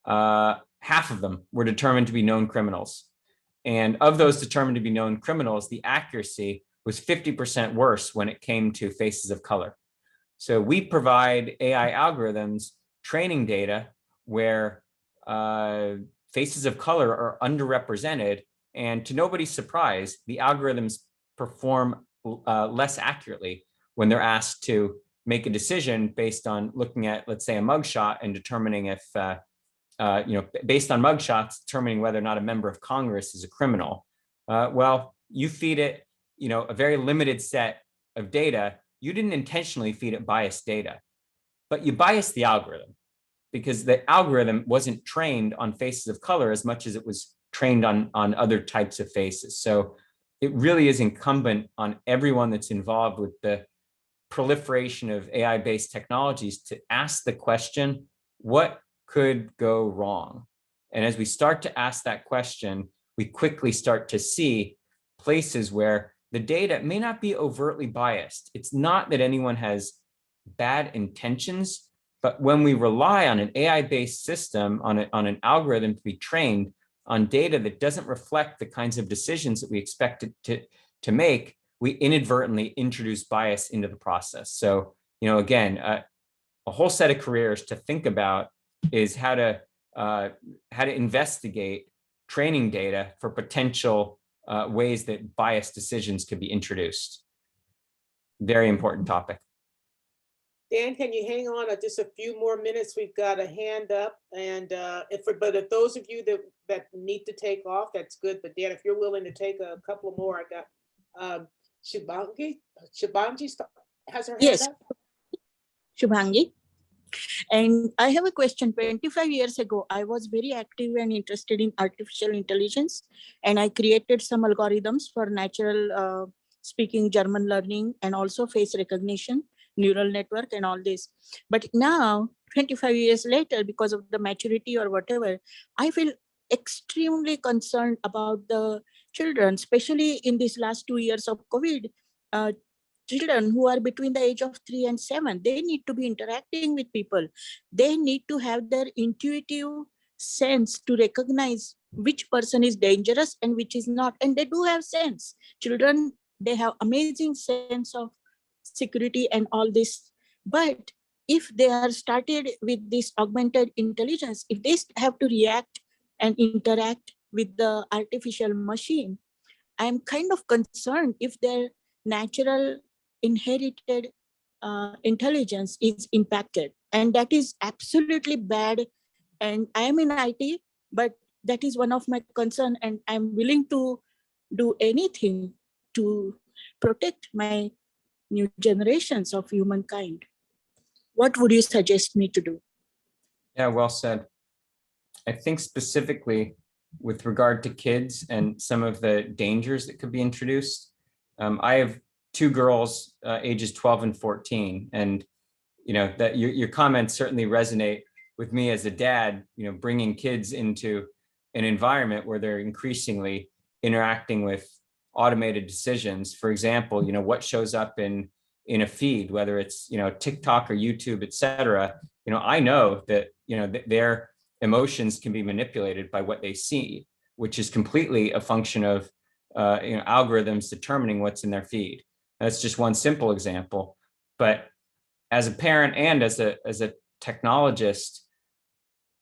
half of them were determined to be known criminals. And of those determined to be known criminals, the accuracy was 50% worse when it came to faces of color. So we provide AI algorithms training data where faces of color are underrepresented, and to nobody's surprise, the algorithms perform less accurately when they're asked to make a decision based on looking at, let's say, a mugshot and determining if, based on mugshots, determining whether or not a member of Congress is a criminal. Well, you feed it, a very limited set of data. You didn't intentionally feed it biased data, but you biased the algorithm because the algorithm wasn't trained on faces of color as much as it was trained on other types of faces. So it really is incumbent on everyone that's involved with the proliferation of AI-based technologies to ask the question, what could go wrong? And as we start to ask that question, we quickly start to see places where the data may not be overtly biased. It's not that anyone has bad intentions, but when we rely on an AI-based system, on an algorithm to be trained on data that doesn't reflect the kinds of decisions that we expect it to make, we inadvertently introduce bias into the process. So, again, a whole set of careers to think about is how to investigate training data for potential ways that biased decisions could be introduced. Very important topic. Dan, can you hang on just a few more minutes? We've got a hand up, and if those of you that need to take off, that's good. But Dan, if you're willing to take a couple more, I got Shubhangi has her hand Yes, up. Shubhangi. And I have a question. 25 years ago, I was very active and interested in artificial intelligence, and I created some algorithms for natural speaking German learning and also face recognition, neural network and all this. But now, 25 years later, because of the maturity or whatever, I feel extremely concerned about the children, especially in these last 2 years of COVID. Children who are between the age of 3 and 7, they need to be interacting with people. They need to have their intuitive sense to recognize which person is dangerous and which is not. And they do have sense. Children, they have amazing sense of security and all this. But if they are started with this augmented intelligence, if they have to react and interact with the artificial machine, I'm kind of concerned if their natural inherited intelligence is impacted. And that is absolutely bad. And I am in IT, but that is one of my concern, and I'm willing to do anything to protect my new generations of humankind. What would you suggest me to do? Yeah, well said. I think specifically with regard to kids and some of the dangers that could be introduced. I have 2 girls, ages 12 and 14, and that your comments certainly resonate with me as a dad. Bringing kids into an environment where they're increasingly interacting with automated decisions. For example, what shows up in a feed, whether it's TikTok or YouTube, et cetera. I know that their emotions can be manipulated by what they see, which is completely a function of algorithms determining what's in their feed. That's just one simple example. But as a parent and as a technologist,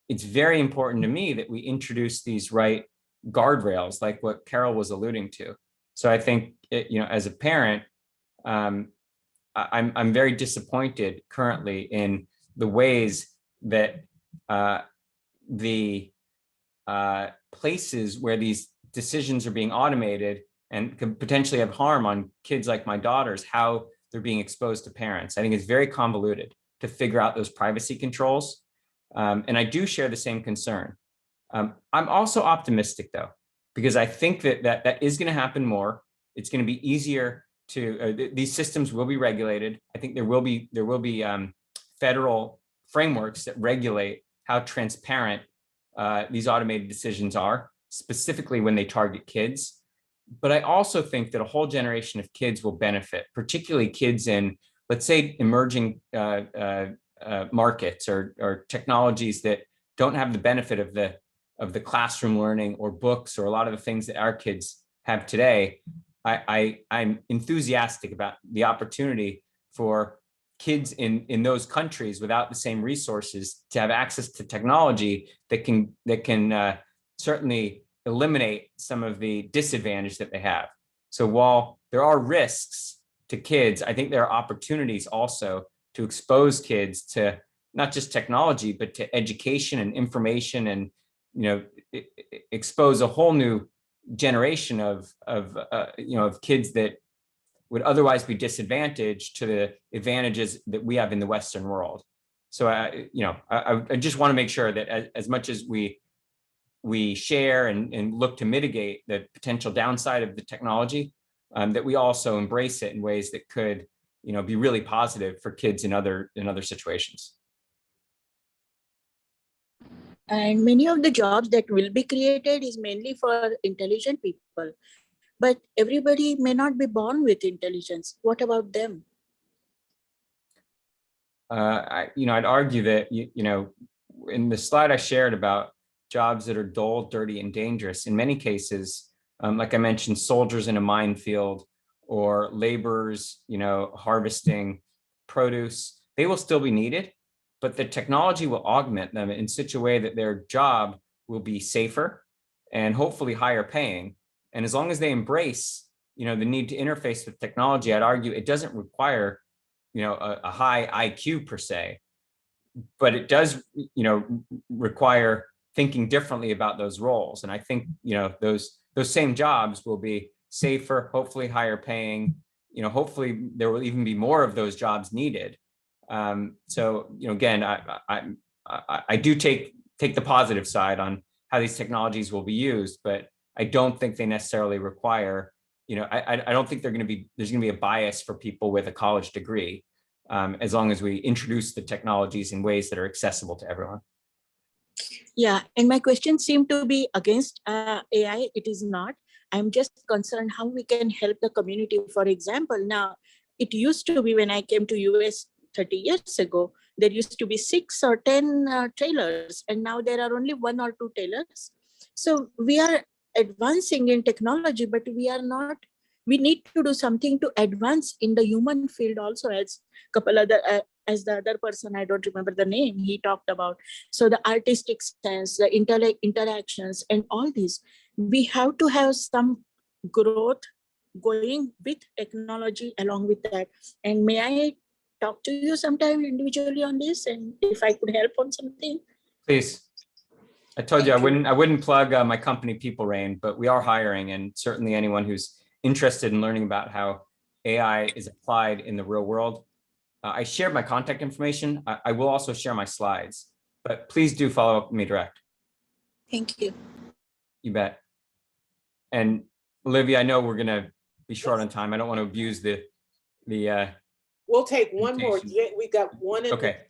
it's very important to me that we introduce these right guardrails, like what Carol was alluding to. So I think, as a parent, I'm very disappointed currently in the ways that the places where these decisions are being automated and could potentially have harm on kids like my daughters, how they're being exposed to parents. I think it's very convoluted to figure out those privacy controls. And I do share the same concern. I'm also optimistic though, because I think that is going to happen more. It's going to be easier to, these systems will be regulated. I think there will be federal frameworks that regulate how transparent these automated decisions are, specifically when they target kids. But I also think that a whole generation of kids will benefit, particularly kids in, let's say, emerging markets or technologies that don't have the benefit of the classroom learning or books or a lot of the things that our kids have today. I'm enthusiastic about the opportunity for kids in those countries without the same resources to have access to technology that can certainly eliminate some of the disadvantage that they have. So while there are risks to kids, I think there are opportunities also to expose kids to not just technology, but to education and information, and expose a whole new generation of kids that would otherwise be disadvantaged to the advantages that we have in the Western world. So I just want to make sure that as much as we share and look to mitigate the potential downside of the technology, that we also embrace it in ways that could be really positive for kids in other situations. And many of the jobs that will be created is mainly for intelligent people. But everybody may not be born with intelligence. What about them? I'd argue that, in the slide I shared about jobs that are dull, dirty, and dangerous, in many cases, like I mentioned, soldiers in a minefield or laborers, harvesting produce, they will still be needed, but the technology will augment them in such a way that their job will be safer and hopefully higher paying. And as long as they embrace, the need to interface with technology, I'd argue it doesn't require, a high IQ per se, but it does, require thinking differently about those roles. And I think, those same jobs will be safer, hopefully higher paying, hopefully there will even be more of those jobs needed. So, again, I do take the positive side on how these technologies will be used, but I don't think they necessarily require, I don't think there's going to be a bias for people with a college degree, as long as we introduce the technologies in ways that are accessible to everyone. Yeah, and my question seemed to be against AI. It is not. I'm just concerned how we can help the community. For example, now it used to be when I came to US 30 years ago, there used to be 6 or 10 trailers, and now there are only 1 or 2 tailors. So we are advancing in technology, but we need to do something to advance in the human field also, as couple other as the other person, I don't remember the name, he talked about. So the artistic sense, the interactions, and all these, we have to have some growth going with technology along with that. And may I talk to you sometime individually on this, and if I could help on something? Please. I told you I wouldn't plug my company PeopleReign, but we are hiring, and certainly anyone who's interested in learning about how AI is applied in the real world. I shared my contact information. I will also share my slides, but please do follow up with me direct. Thank you. You bet. And Olivia, I know we're gonna be short on time. I don't want to abuse the. We'll take one more. We got one in the chat.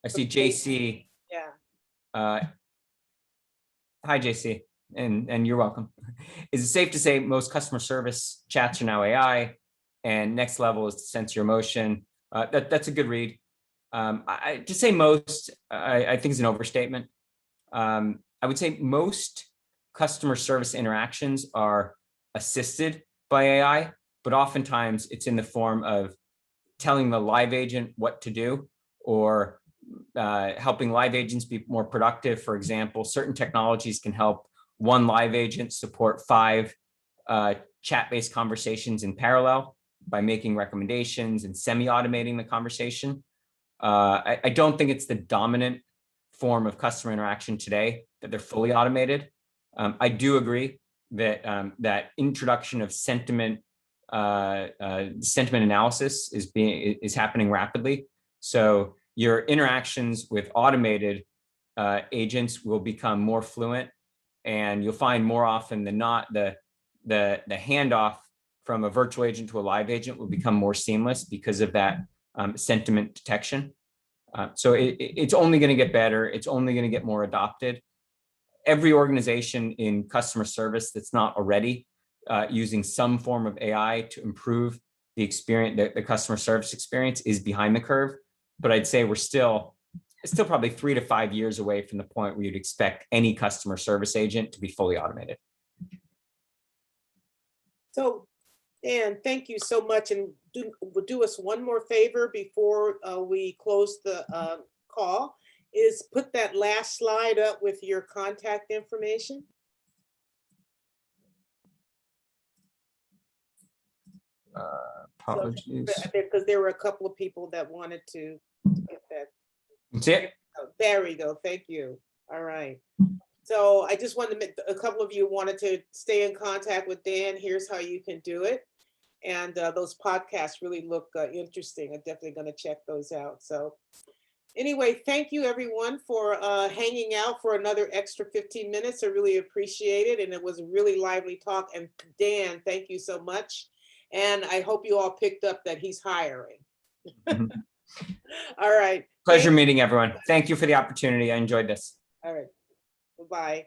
I see JC. Yeah. Hi, JC, and you're welcome. Is it safe to say most customer service chats are now AI, and next level is to sense your emotion? That's a good read. To say most, I think is an overstatement. I would say most customer service interactions are assisted by AI, but oftentimes it's in the form of telling the live agent what to do, or helping live agents be more productive. For example, certain technologies can help one live agent support 5 chat-based conversations in parallel by making recommendations and semi-automating the conversation. I don't think it's the dominant form of customer interaction today that they're fully automated. I do agree that that introduction of sentiment analysis is happening rapidly. So your interactions with automated agents will become more fluent, and you'll find more often than not the handoff from a virtual agent to a live agent will become more seamless because of that sentiment detection. So it's only going to get better. It's only going to get more adopted. Every organization in customer service that's not already using some form of AI to improve the experience, the customer service experience, is behind the curve. But I'd say we're still probably 3 to 5 years away from the point where you'd expect any customer service agent to be fully automated. So, Dan, thank you so much. And do us one more favor before we close the call, is put that last slide up with your contact information. Apologies. Because there were a couple of people that wanted to get that. That's it. Oh, there we go. Thank you. All right. So I just wanted to make, a couple of you wanted to stay in contact with Dan. Here's how you can do it. And those podcasts really look interesting. I'm definitely going to check those out. So anyway, thank you everyone for hanging out for another extra 15 minutes. I really appreciate it. And it was a really lively talk. And Dan, thank you so much. And I hope you all picked up that he's hiring. Mm-hmm. All right. Pleasure meeting everyone. Thank you for the opportunity. I enjoyed this. All right. Bye-bye.